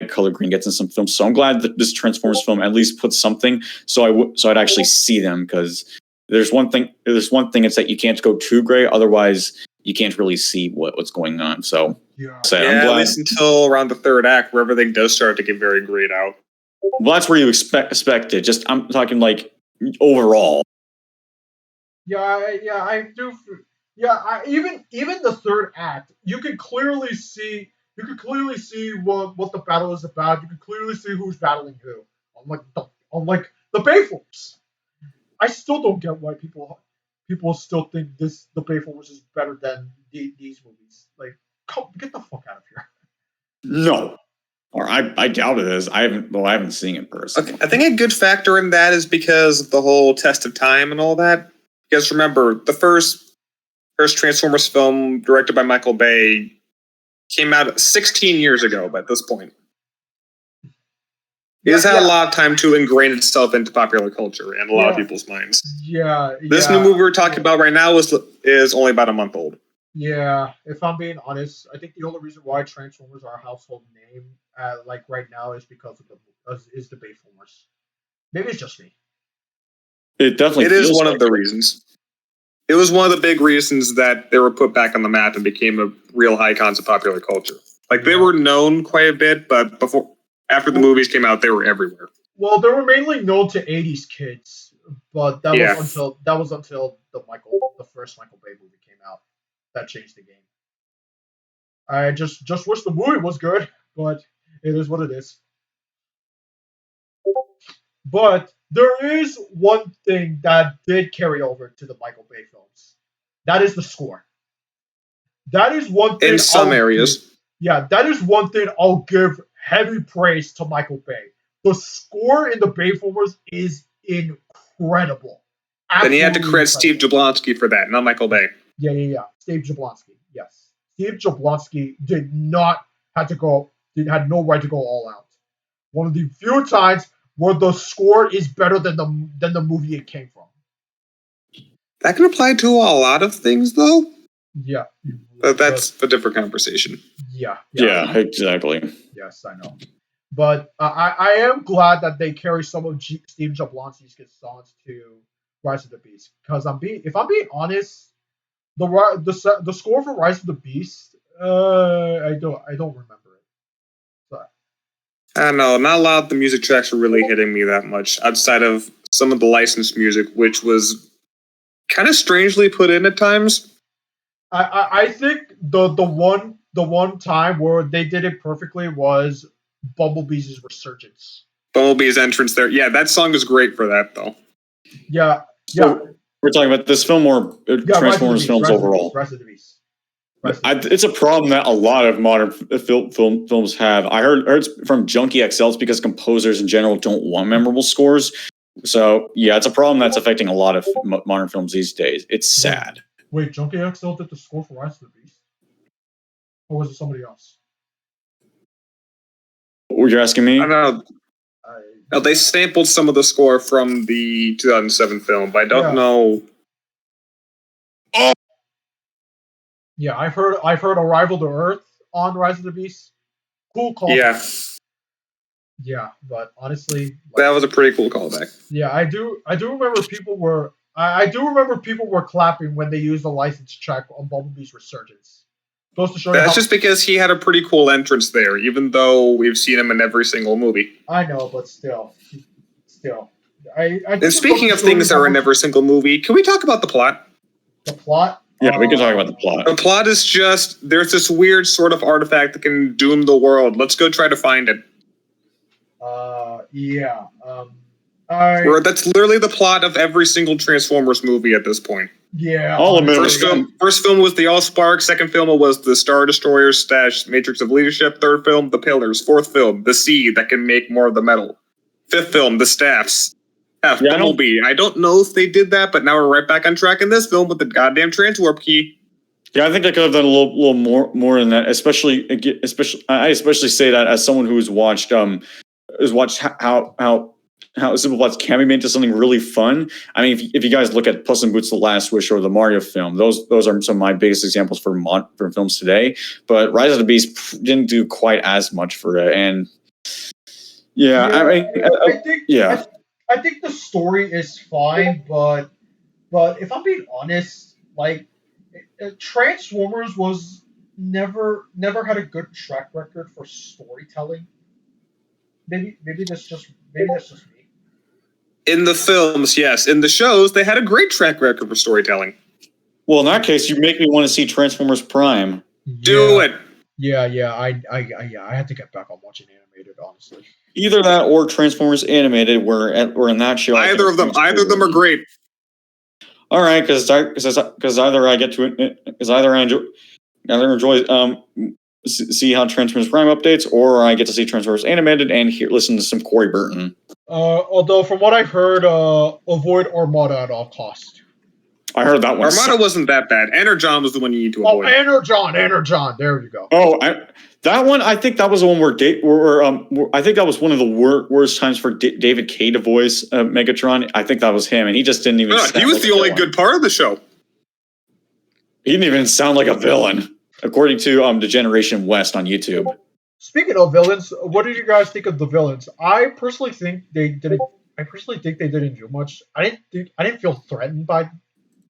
color green gets in some films. So I'm glad that this Transformers film at least puts something, so I'd actually see them, because there's one thing it's that you can't go too gray, otherwise you can't really see what's going on. So Yeah, I'm glad, at least until around the third act, where everything does start to get very grayed out. Well, that's where you expect it. Just I'm talking like overall. I do. Yeah, even the third act, you can clearly see what the battle is about. You can clearly see who's battling who. Unlike the Bayformers. I still don't get why people still think the Bayformers is better than these movies. Like, get the fuck out of here. No, or I doubt it is. I haven't seen it personally. Okay, I think a good factor in that is because of the whole test of time and all that. Because remember, the first Transformers film, directed by Michael Bay, came out 16 years ago. By this point, it has had a lot of time to ingrain itself into popular culture and a lot of people's minds. This new movie we're talking about right now is only about a month old. Yeah, if I'm being honest, I think the only reason why Transformers are a household name, like right now, is because of the Bayformers. Maybe it's just me. It definitely is one of the reasons. It was one of the big reasons that they were put back on the map and became a real icons of popular culture. Like, they were known quite a bit, but after the movies came out, they were everywhere. Well, they were mainly known to '80s kids, but that was until the first Michael Bay movie came out. That changed the game. I just wish the movie was good, but it is what it is. But there is one thing that did carry over to the Michael Bay films. That is the score. That is one thing. In some areas. That is one thing I'll give heavy praise to Michael Bay. The score in the Bayformers is incredible. Then you had to credit Steve Jablonsky for that, not Michael Bay. Yeah. Steve Jablonsky, yes. Steve Jablonsky had no right to go all out. One of the few times where the score is better than the movie it came from. That can apply to a lot of things, though. Yeah. But that's a different conversation. Yeah, exactly. Yes, I know. But I am glad that they carry some of Steve Jablonsky's songs to Rise of the Beast, because if I'm being honest, the score for Rise of the Beast, I don't remember it. But I don't know. Not a lot of the music tracks are really hitting me that much, outside of some of the licensed music, which was kind of strangely put in at times. I think the the one time where they did it perfectly was Bumblebee's resurgence. Bumblebee's entrance there. Yeah, that song is great for that, though. Yeah, So we're talking about this film or Transformers films overall? Rise of the Beast. It's a problem that a lot of modern films have. I heard from Junkie XLs because composers in general don't want memorable scores. So yeah, it's a problem that's affecting a lot of modern films these days. It's sad. Wait, Junkie XL did the score for Rise of the Beast, or was it somebody else? What you're asking me? I don't know. No, they sampled some of the score from the 2007 film, but I don't know. Oh. Yeah, I've heard Arrival to Earth on Rise of the Beast. Cool call. Yeah. Yeah, but honestly, that was a pretty cool callback. Yeah, I do remember people were clapping when they used the licensed track on Bumblebee's Resurgence. Supposed to show That's just because he had a pretty cool entrance there, even though we've seen him in every single movie. I know, but still. And speaking of things that are in every single movie, can we talk about the plot? The plot? Yeah, we can talk about the plot. The plot is just, there's this weird sort of artifact that can doom the world. Let's go try to find it. Yeah. That's literally the plot of every single Transformers movie at this point. Yeah. First film was the Allspark. Second film was the Star Destroyer / Matrix of Leadership. Third film, the Pillars. Fourth film, the Seed that can make more of the metal. Fifth film, the Staffs. Bumblebee. I don't know if they did that, but now we're right back on track in this film with the goddamn Transwarp key. Yeah, I think they could have done a little more than that. Especially, I especially say that as someone who's watched how Simple Plot's can be made into something really fun. I mean, if you guys look at Puss in Boots: The Last Wish or the Mario film, those are some of my biggest examples for films today. But Rise of the Beast didn't do quite as much for it, and I think the story is fine, but if I'm being honest, like Transformers was never had a good track record for storytelling. Maybe that's just me. In the films, yes. In the shows, they had a great track record for storytelling. Well, in that case, you make me want to see Transformers Prime. Do it. Yeah. I had to get back on watching animated, honestly. Either that or Transformers Animated, where in that show, either of them are great. All right, because either I enjoy see how Transformers Prime updates, or I get to see Transformers Animated and listen to some Corey Burton. Although from what I've heard, avoid Armada at all costs. I heard that one. Armada wasn't that bad. Energon was the one you need to avoid. Oh, Energon. There you go. Oh, that one. I think that was the one where I think that was one of the worst times for David Kaye to voice Megatron. I think that was him, and he just didn't even. He was the only good part of the show. He didn't even sound like a villain, according to Degeneration West on YouTube. Speaking of villains, what did you guys think of the villains? I personally think they didn't do much. I didn't feel threatened by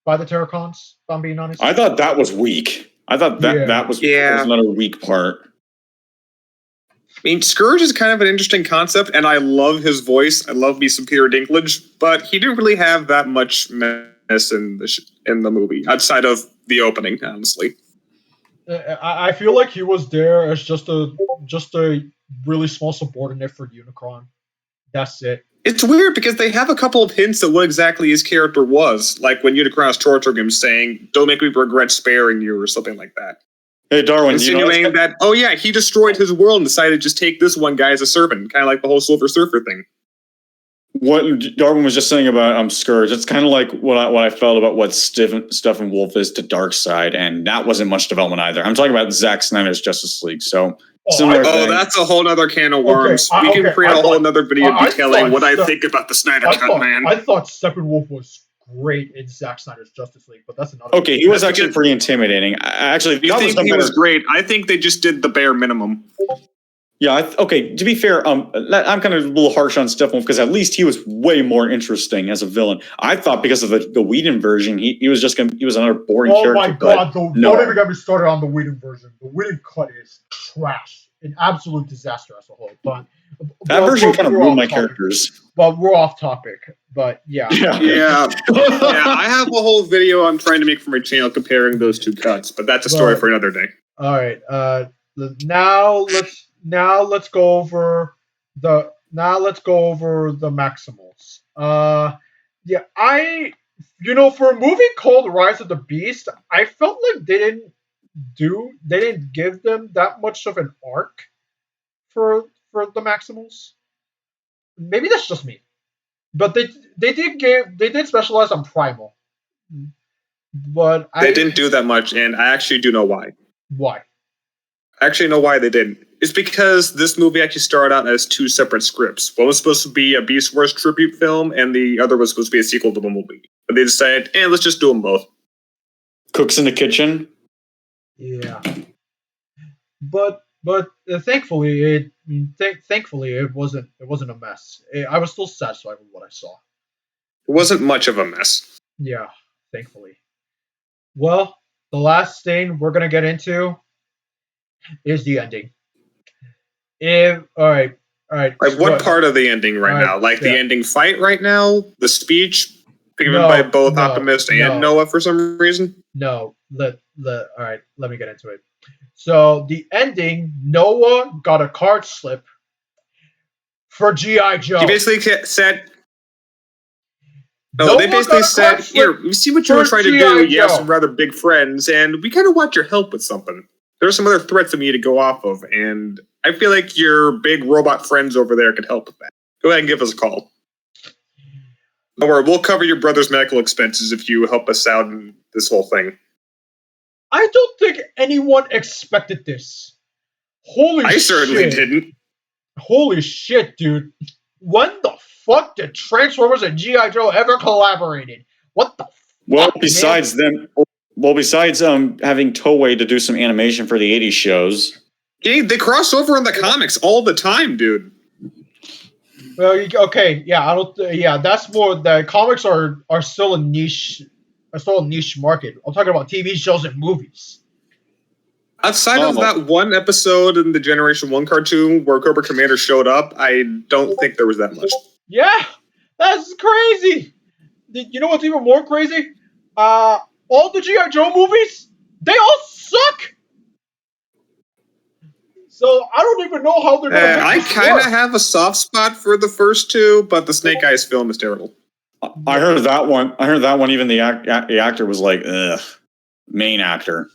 the Terracons, if I'm being honest. I thought that was weak. I thought that was another weak part. I mean, Scourge is kind of an interesting concept, and I love his voice. I love me some Peter Dinklage, but he didn't really have that much mess in the movie, outside of the opening, honestly. I feel like he was there as just a really small subordinate for Unicron. That's it. It's weird because they have a couple of hints at what exactly his character was, like when Unicron is torturing him, saying, "Don't make me regret sparing you," or something like that. Hey, Darwin, insinuating that, he destroyed his world and decided to just take this one guy as a servant, kind of like the whole Silver Surfer thing. What Darwin was just saying about Scourge, it's kind of like what I felt about what Steppenwolf is to Darkseid, and that wasn't much development either. I'm talking about Zack Snyder's Justice League, so similar thing. That's a whole other can of worms. We can create a whole other video detailing what I think about the Snyder Cut, man. I thought Steppenwolf was great in Zack Snyder's Justice League, but that's another. Okay, he was actually pretty intimidating. He was great. I think they just did the bare minimum. Yeah. To be fair, I'm kind of a little harsh on Steppenwolf because at least he was way more interesting as a villain. I thought because of the Whedon version, he was another boring character. Oh my god! Don't even get me started on the Whedon version. The Whedon cut is trash. an absolute disaster as a whole. But That version kind of we're ruined off my topic. characters. But we're off topic. But yeah. Yeah, I have a whole video I'm trying to make for my channel comparing those two cuts, but that's a story for another day. All right. Now let's go over the Maximals. Yeah, for a movie called Rise of the Beast, I felt like they didn't give them that much of an arc for the Maximals. Maybe that's just me, but they did specialize on Primal, but They didn't do that much, and I actually do know why. Why? I actually know why they didn't. It's because this movie actually started out as two separate scripts. One was supposed to be a Beast Wars tribute film, and the other was supposed to be a sequel to the movie. But they decided, let's just do them both. Cooks in the kitchen. Yeah, but thankfully it wasn't a mess. I was still satisfied with what I saw. It wasn't much of a mess. Yeah, thankfully. Well, the last thing we're gonna get into is the ending. All right. Like, what part of the ending right now? Like the ending fight right now? The speech given by both Optimus and Noah for some reason? No. All right, let me get into it. So the ending, Noah got a card slip for G.I. Joe. He basically said, they basically said, here, we see what you were trying to do. You have some rather big friends, and we kind of want your help with something. There are some other threats that we need to go off of, and I feel like your big robot friends over there could help with that. Go ahead and give us a call. Don't worry, we'll cover your brother's medical expenses if you help us out in this whole thing. I don't think anyone expected this. I certainly didn't. Holy shit, dude. When the fuck did Transformers and G.I. Joe ever collaborated? What the fuck, Well, besides having Toei to do some animation for the 80s shows. Yeah, they cross over in the comics all the time, dude. Well, okay, yeah, that's more, the comics are still a niche market. I'm talking about TV shows and movies. Outside of that one episode in the Generation 1 cartoon where Cobra Commander showed up, I don't think there was that much. Yeah, that's crazy. You know what's even more crazy? All the G.I. Joe movies, they all suck. So I don't even know how they're going to make this work. I kind of have a soft spot for the first two, but the Snake Eyes film is terrible. I heard that one. Even the actor was like, ugh, main actor.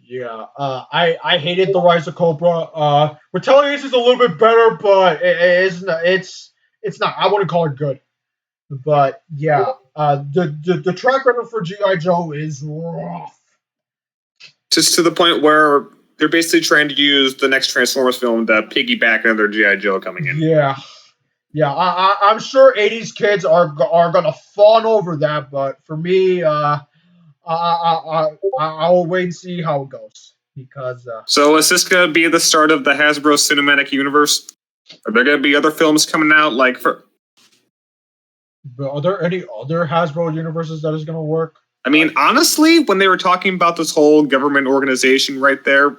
Yeah, I hated the Rise of Cobra. Retaliation is a little bit better, but it's not. I wouldn't call it good. But yeah, the track record for G.I. Joe is rough. Just to the point where they're basically trying to use the next Transformers film to piggyback another G.I. Joe coming in. Yeah. I'm sure 80s kids are gonna fawn over that, but for me, I'll wait and see how it goes. Because so is this gonna be the start of the Hasbro Cinematic Universe? Are there gonna be other films coming out But are there any other Hasbro universes that is gonna work? I mean, honestly, when they were talking about this whole government organization right there,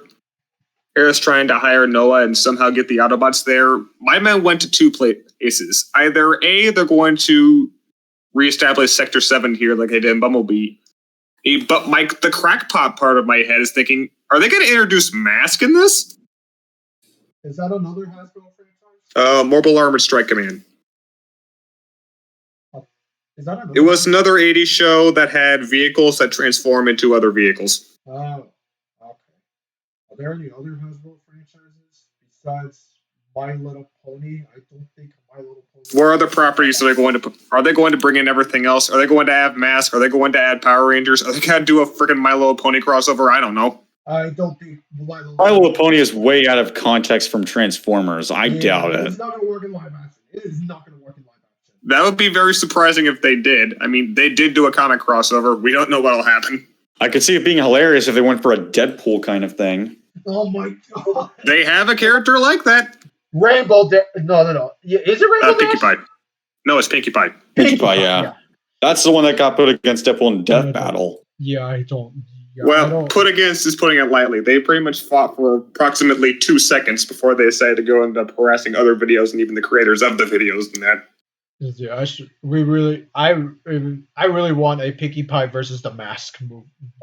Harris trying to hire Noah and somehow get the Autobots there, my man went to two places. Either A, they're going to reestablish Sector 7 here like they did in Bumblebee. But the crackpot part of my head is thinking, are they going to introduce Mask in this? Is that another Hasbro franchise? Mobile Armored Strike Command. Is that another? It was another 80s show that had vehicles that transform into other vehicles. Oh, okay. Are there any other Hasbro franchises besides My Little Pony? I don't think My Little Pony. Where other properties are they going to? Are they going to bring in everything else? Are they going to have Mask? Are they going to add Power Rangers? Are they going to do a freaking My Little Pony crossover? I don't know. I don't think My Little Pony is way out of context from Transformers. I doubt it. It's not going to work in live action. It is not going to work in live action. That would be very surprising if they did. I mean, they did do a comic crossover. We don't know what'll happen. I could see it being hilarious if they went for a Deadpool kind of thing. Oh my god. They have a character like that. Rainbow No. Is it Rainbow Pinkie Pie. No, it's Pinkie Pie. Pinkie Pie, yeah. That's the one that got put against Deadpool in Death Battle. Yeah, I don't. Yeah, well, put against is putting it lightly. They pretty much fought for approximately 2 seconds before they decided to go and end up harassing other videos and even the creators of the videos and that. Yeah, I really want a Pinkie Pie versus the Mask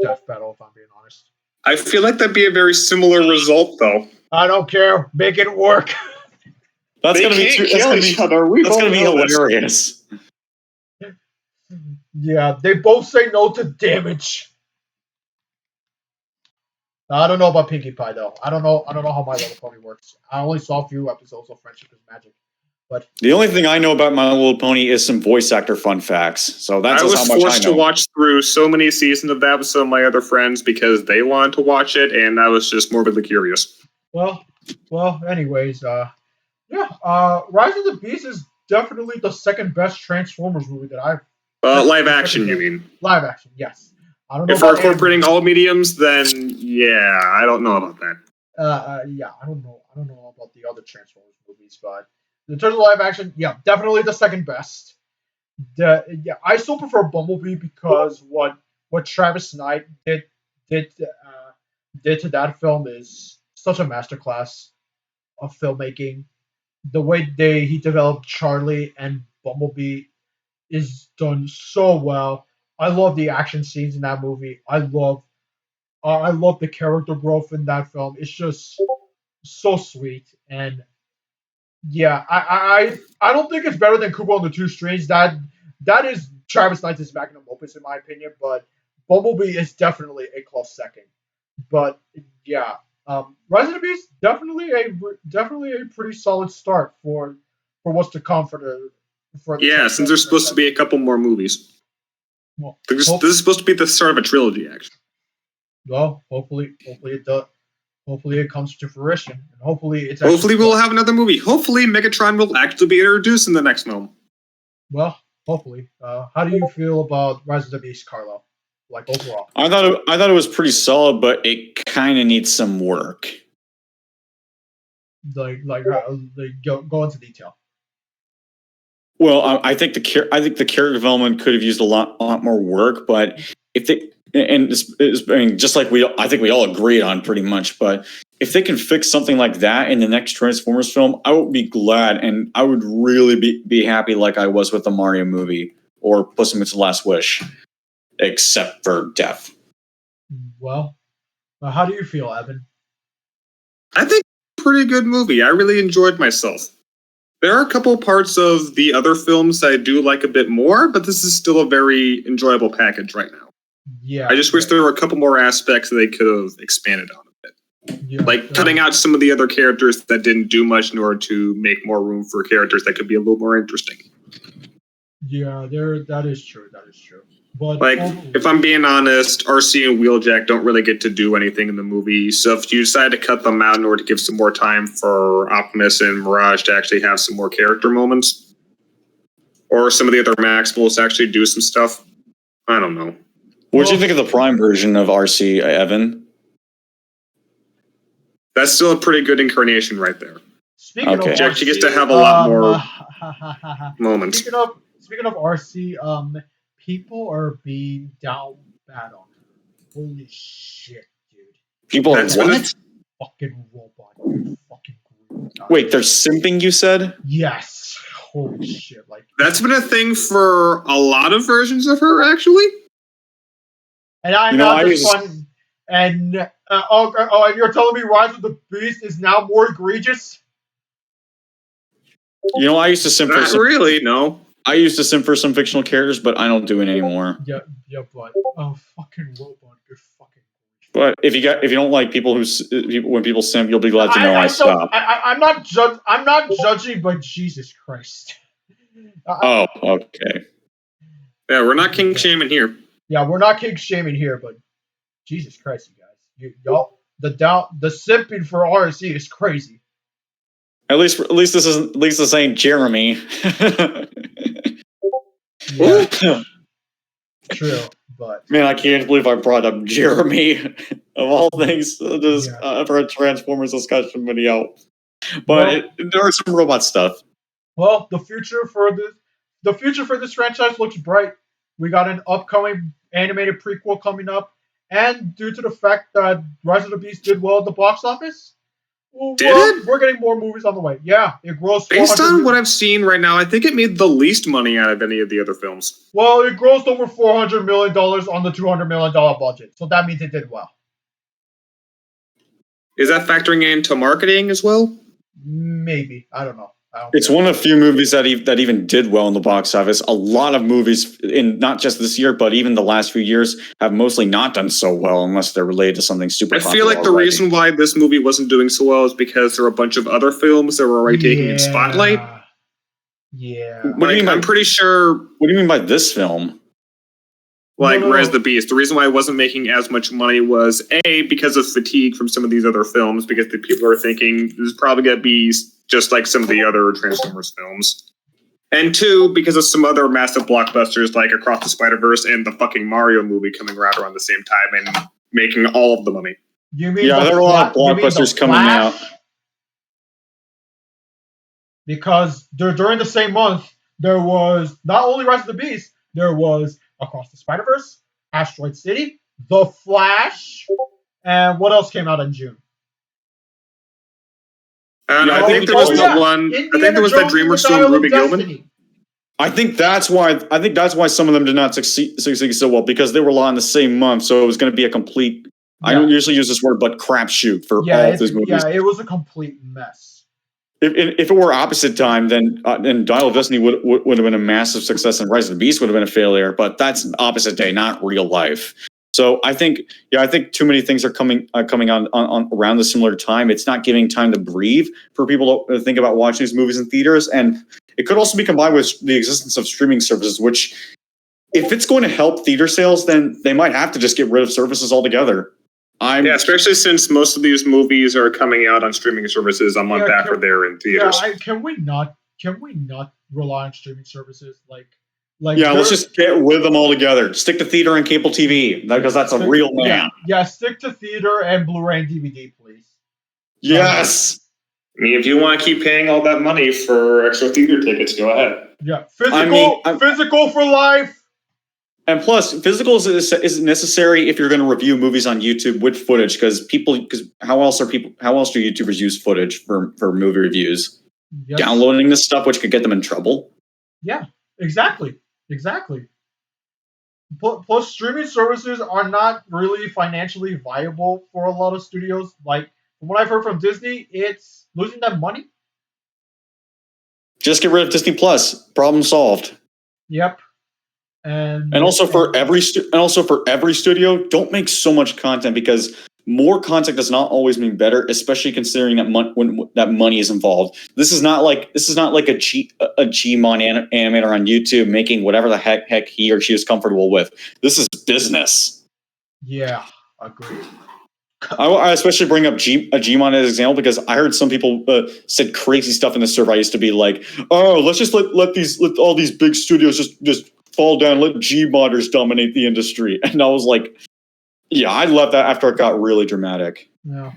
death battle. If I'm being honest, I feel like that'd be a very similar result, though. I don't care. Make it work. That's gonna be hilarious. Yeah, they both say no to damage. I don't know about Pinkie Pie though. I don't know how My Little Pony works. I only saw a few episodes of Friendship is Magic. But the only thing I know about My Little Pony is some voice actor fun facts. So that's I was how much forced I know. to watch through so many seasons of that with some of my other friends because they wanted to watch it, and I was just morbidly curious. Well. Anyways, Rise of the Beast is definitely the second best Transformers movie that I've. Live action, you mean? Live action, yes. I don't know if we're incorporating all mediums, then yeah, I don't know about that. Yeah, I don't know about the other Transformers movies, but in terms of live action, yeah, definitely the second best. I still prefer Bumblebee because what Travis Knight did to that film is such a masterclass of filmmaking. The way he developed Charlie and Bumblebee is done so well. I love the action scenes in that movie. I love the character growth in that film. It's just so sweet, and yeah, I don't think it's better than Kubo and the Two Strings. That is Travis Knight's magnum opus in my opinion, but Bumblebee is definitely a close second. But yeah, Rise of the Beast definitely a pretty solid start for what's to come for the since there's supposed to be a couple more movies. Well, this is supposed to be the start of a trilogy, actually. Well, hopefully it does. Hopefully it comes to fruition, and hopefully we'll have another movie. Hopefully Megatron will actually be introduced in the next film. Well, hopefully. How do you feel about Rise of the Beast, Carlo? Like overall? I thought it was pretty solid, but it kind of needs some work. Go into detail. Well, I think the character development could have used a lot more work, but if they just like I think we all agreed on pretty much, but if they can fix something like that in the next Transformers film, I would be glad, and I would really be happy like I was with the Mario movie or Puss in Boots: The Last Wish, except for death. Well, how do you feel, Evan? I think it's a pretty good movie. I really enjoyed myself. There are a couple parts of the other films I do like a bit more, but this is still a very enjoyable package right now. Yeah. I just wish there were a couple more aspects that they could have expanded on a bit. Yeah, like cutting out some of the other characters that didn't do much in order to make more room for characters that could be a little more interesting. Yeah, that is true. But like, if I'm being honest, RC and Wheeljack don't really get to do anything in the movie. So if you decide to cut them out in order to give some more time for Optimus and Mirage to actually have some more character moments, or some of the other Maximals to actually do some stuff, I don't know. What did you think of the Prime version of RC, Evan? That's still a pretty good incarnation right there. Speaking of Jack, RC, she gets to have a lot more moments. Speaking of RC, people are being down bad on him. Holy shit, dude! People are what? Fucking robot. Fucking great. Wait, they're simping, you said? Yes. Holy shit! Like that's been a thing for a lot of versions of her, actually. And I know this one. And and you're telling me Rise of the Beast is now more egregious? You know, I used to simp for some. Really, no. I used to simp for some fictional characters, but I don't do it anymore. Yeah, but fucking robot, good fucking. But if you don't like people when people simp, you'll be glad to know I stopped. I'm not judging, but Jesus Christ. Oh, okay. Yeah, we're not king shaming here. Yeah, we're not king shaming here, but Jesus Christ, you guys, y'all, the simping for RSC is crazy. At least this ain't Jeremy. Yeah. True, but man, I can't believe I brought up Jeremy of all things for a Transformers discussion video. But there are some robot stuff. Well, the future for this franchise looks bright. We got an upcoming animated prequel coming up, and due to the fact that Rise of the Beast did well at the box office, Did it? we're getting more movies on the way. Yeah, it grossed. Based 400 on million. what I've seen right now, I think it made the least money out of any of the other films. Well, it grossed over $400 million on the $200 million budget, so that means it did well. Is that factoring into marketing as well? Maybe, I don't know. It's one of the few movies that even did well in the box office. A lot of movies, in not just this year, but even the last few years, have mostly not done so well unless they're related to something super. I feel like the reason why this movie wasn't doing so well is because there were a bunch of other films that were already taking its spotlight. Yeah. What do you mean? I'm pretty sure. What do you mean by this film? Like Rise of the Beast. The reason why it wasn't making as much money was A, because of fatigue from some of these other films, because the people are thinking this is probably going to be just like some of the other Transformers films. And 2, because of some other massive blockbusters like Across the Spider-Verse and the fucking Mario movie coming right around the same time and making all of the money. You mean there are a lot of blockbusters coming out. Because during the same month, there was not only Rise of the Beast, there was Across the Spider-Verse, Asteroid City, The Flash, and what else came out in June? I think there was one. I think there was that Dreamers film, Ruby Gilman. I think that's why some of them did not succeed so well, because they were all in the same month. So it was going to be a complete. Yeah. I don't usually use this word, but crapshoot for all of those movies. Yeah, it was a complete mess. If it were opposite time, then Dial of Destiny would have been a massive success, and Rise of the Beast would have been a failure. But that's opposite day, not real life. So I think too many things are coming on around the similar time. It's not giving time to breathe for people to think about watching these movies in theaters, and it could also be combined with the existence of streaming services. Which, if it's going to help theater sales, then they might have to just get rid of services altogether. Especially since most of these movies are coming out on streaming services a month after they're in theaters. Yeah, can we not rely on streaming services like? Let's just get rid of them all together. Stick to theater and cable TV, because that's a real man. Yeah, stick to theater and Blu-ray and DVD, please. Yes. I mean, if you want to keep paying all that money for extra theater tickets, go ahead. Yeah, physical for life. And plus, physical is necessary if you're going to review movies on YouTube with footage, because how else do YouTubers use footage for movie reviews? Yes. Downloading this stuff, which could get them in trouble. Yeah, exactly. Plus, streaming services are not really financially viable for a lot of studios. Like, from what I've heard from Disney, it's losing them money. Just get rid of Disney Plus. Problem solved. Yep. And also for every studio, don't make so much content, because more content does not always mean better, especially considering that when that money is involved. This is not like a Gmon animator on YouTube making whatever the heck he or she is comfortable with. This is business. Yeah, agreed. I especially bring up Gmon as an example because I heard some people said crazy stuff in the server. I used to be like, oh, let's just let all these big studios just fall down, let Gmoders dominate the industry. And I was like, yeah, I left that after it got really dramatic. Yeah.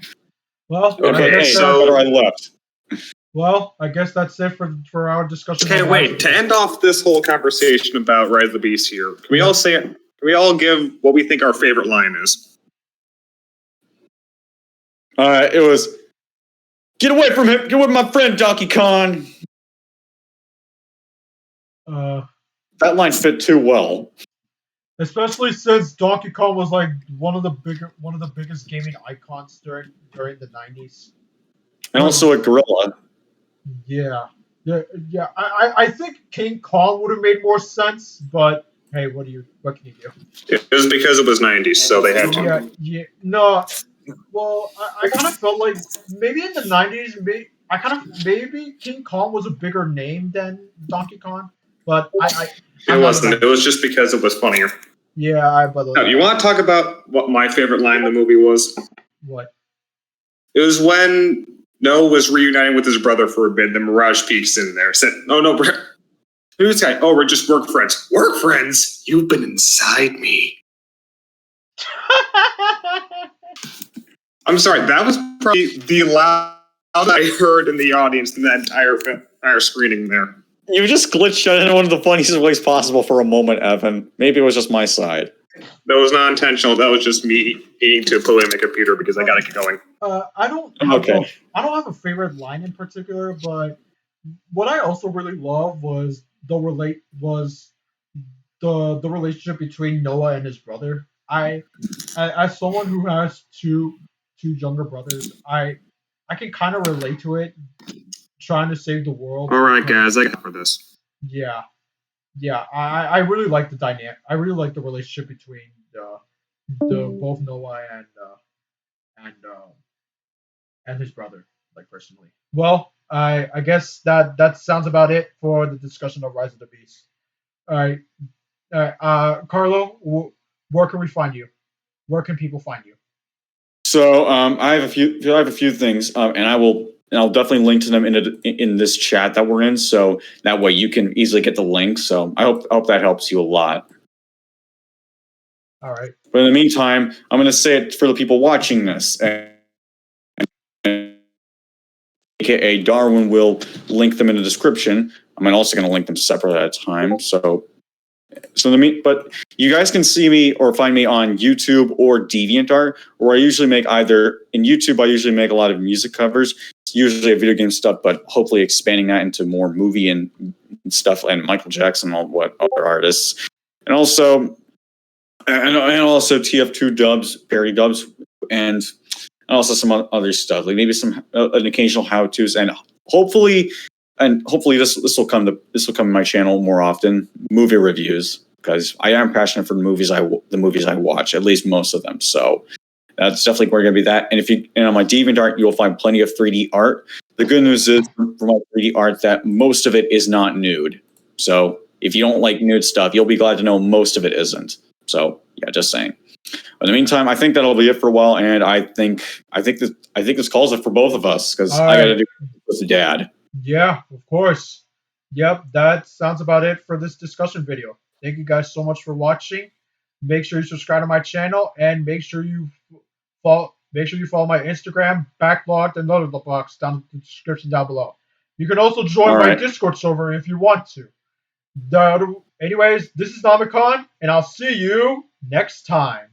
Well, okay, I left. Well, I guess that's it for our discussion. Okay, wait. To end off this whole conversation about Rise of the Beast here, can we all say it? Can we all give what we think our favorite line is? It was, get away from him! Get with my friend Donkey Kong. That line fit too well. Especially since Donkey Kong was like one of the biggest gaming icons during the 90s. And also a gorilla. Yeah. I think King Kong would have made more sense, but hey, what can you do? It was because it was 90s, so they had to. Yeah. No. Well, I kind of felt like maybe in the 90s, maybe King Kong was a bigger name than Donkey Kong, but it wasn't. It was just because it was funnier. Yeah, I believe. Now, you want to talk about what my favorite line in the movie was? What? It was when Noah was reuniting with his brother for a bit. Then Mirage peeks in there, said, "No, who's this guy? Oh, we're just work friends. Work friends? You've been inside me." I'm sorry, that was probably the loudest I heard in the audience in that entire screening there. You just glitched out in one of the funniest ways possible for a moment, Evan. Maybe it was just my side. That was not intentional. That was just me needing to put away my computer because I gotta get going. I don't have a favorite line in particular, but what I also really love was the relationship between Noah and his brother. As someone who has two younger brothers, I can kind of relate to it, trying to save the world. All right, guys, I got for this. Yeah, yeah. I really like the dynamic. I really like the relationship between the both Noah and and his brother, like personally. Well, I guess that sounds about it for the discussion of Rise of the Beast. All right, Carlo, where can we find you? Where can people find you? So I have a few things, and I'll definitely link to them in this chat that we're in, so that way you can easily get the link. So I hope that helps you a lot. All right. But in the meantime, I'm going to say it for the people watching this. AKA Darwin will link them in the description. I'm also going to link them separate at a time. So but you guys can see me or find me on YouTube or DeviantArt, where I usually make either in YouTube. I usually make a lot of music covers, usually video game stuff, but hopefully expanding that into more movie and stuff, and Michael Jackson and all what other artists, and also TF2 dubs, parody dubs, and also some other stuff, like maybe some an occasional how-tos, and hopefully this will come to my channel more often, movie reviews, because I am passionate for the movies I watch, at least most of them. So that's definitely going to be that. And on my DeviantArt, you'll find plenty of 3D art. The good news is for my 3D art that most of it is not nude. So if you don't like nude stuff, you'll be glad to know most of it isn't. So yeah, just saying. But in the meantime, I think that'll be it for a while, and I think this calls it for both of us, because I got to do it with the dad. Yeah, of course. Yep, that sounds about it for this discussion video. Thank you guys so much for watching. Make sure you subscribe to my channel, and make sure you follow my Instagram, Backlogged, and Letterboxd down in the description down below. You can also join my Discord server if you want to. Anyways, this is Namicon, and I'll see you next time.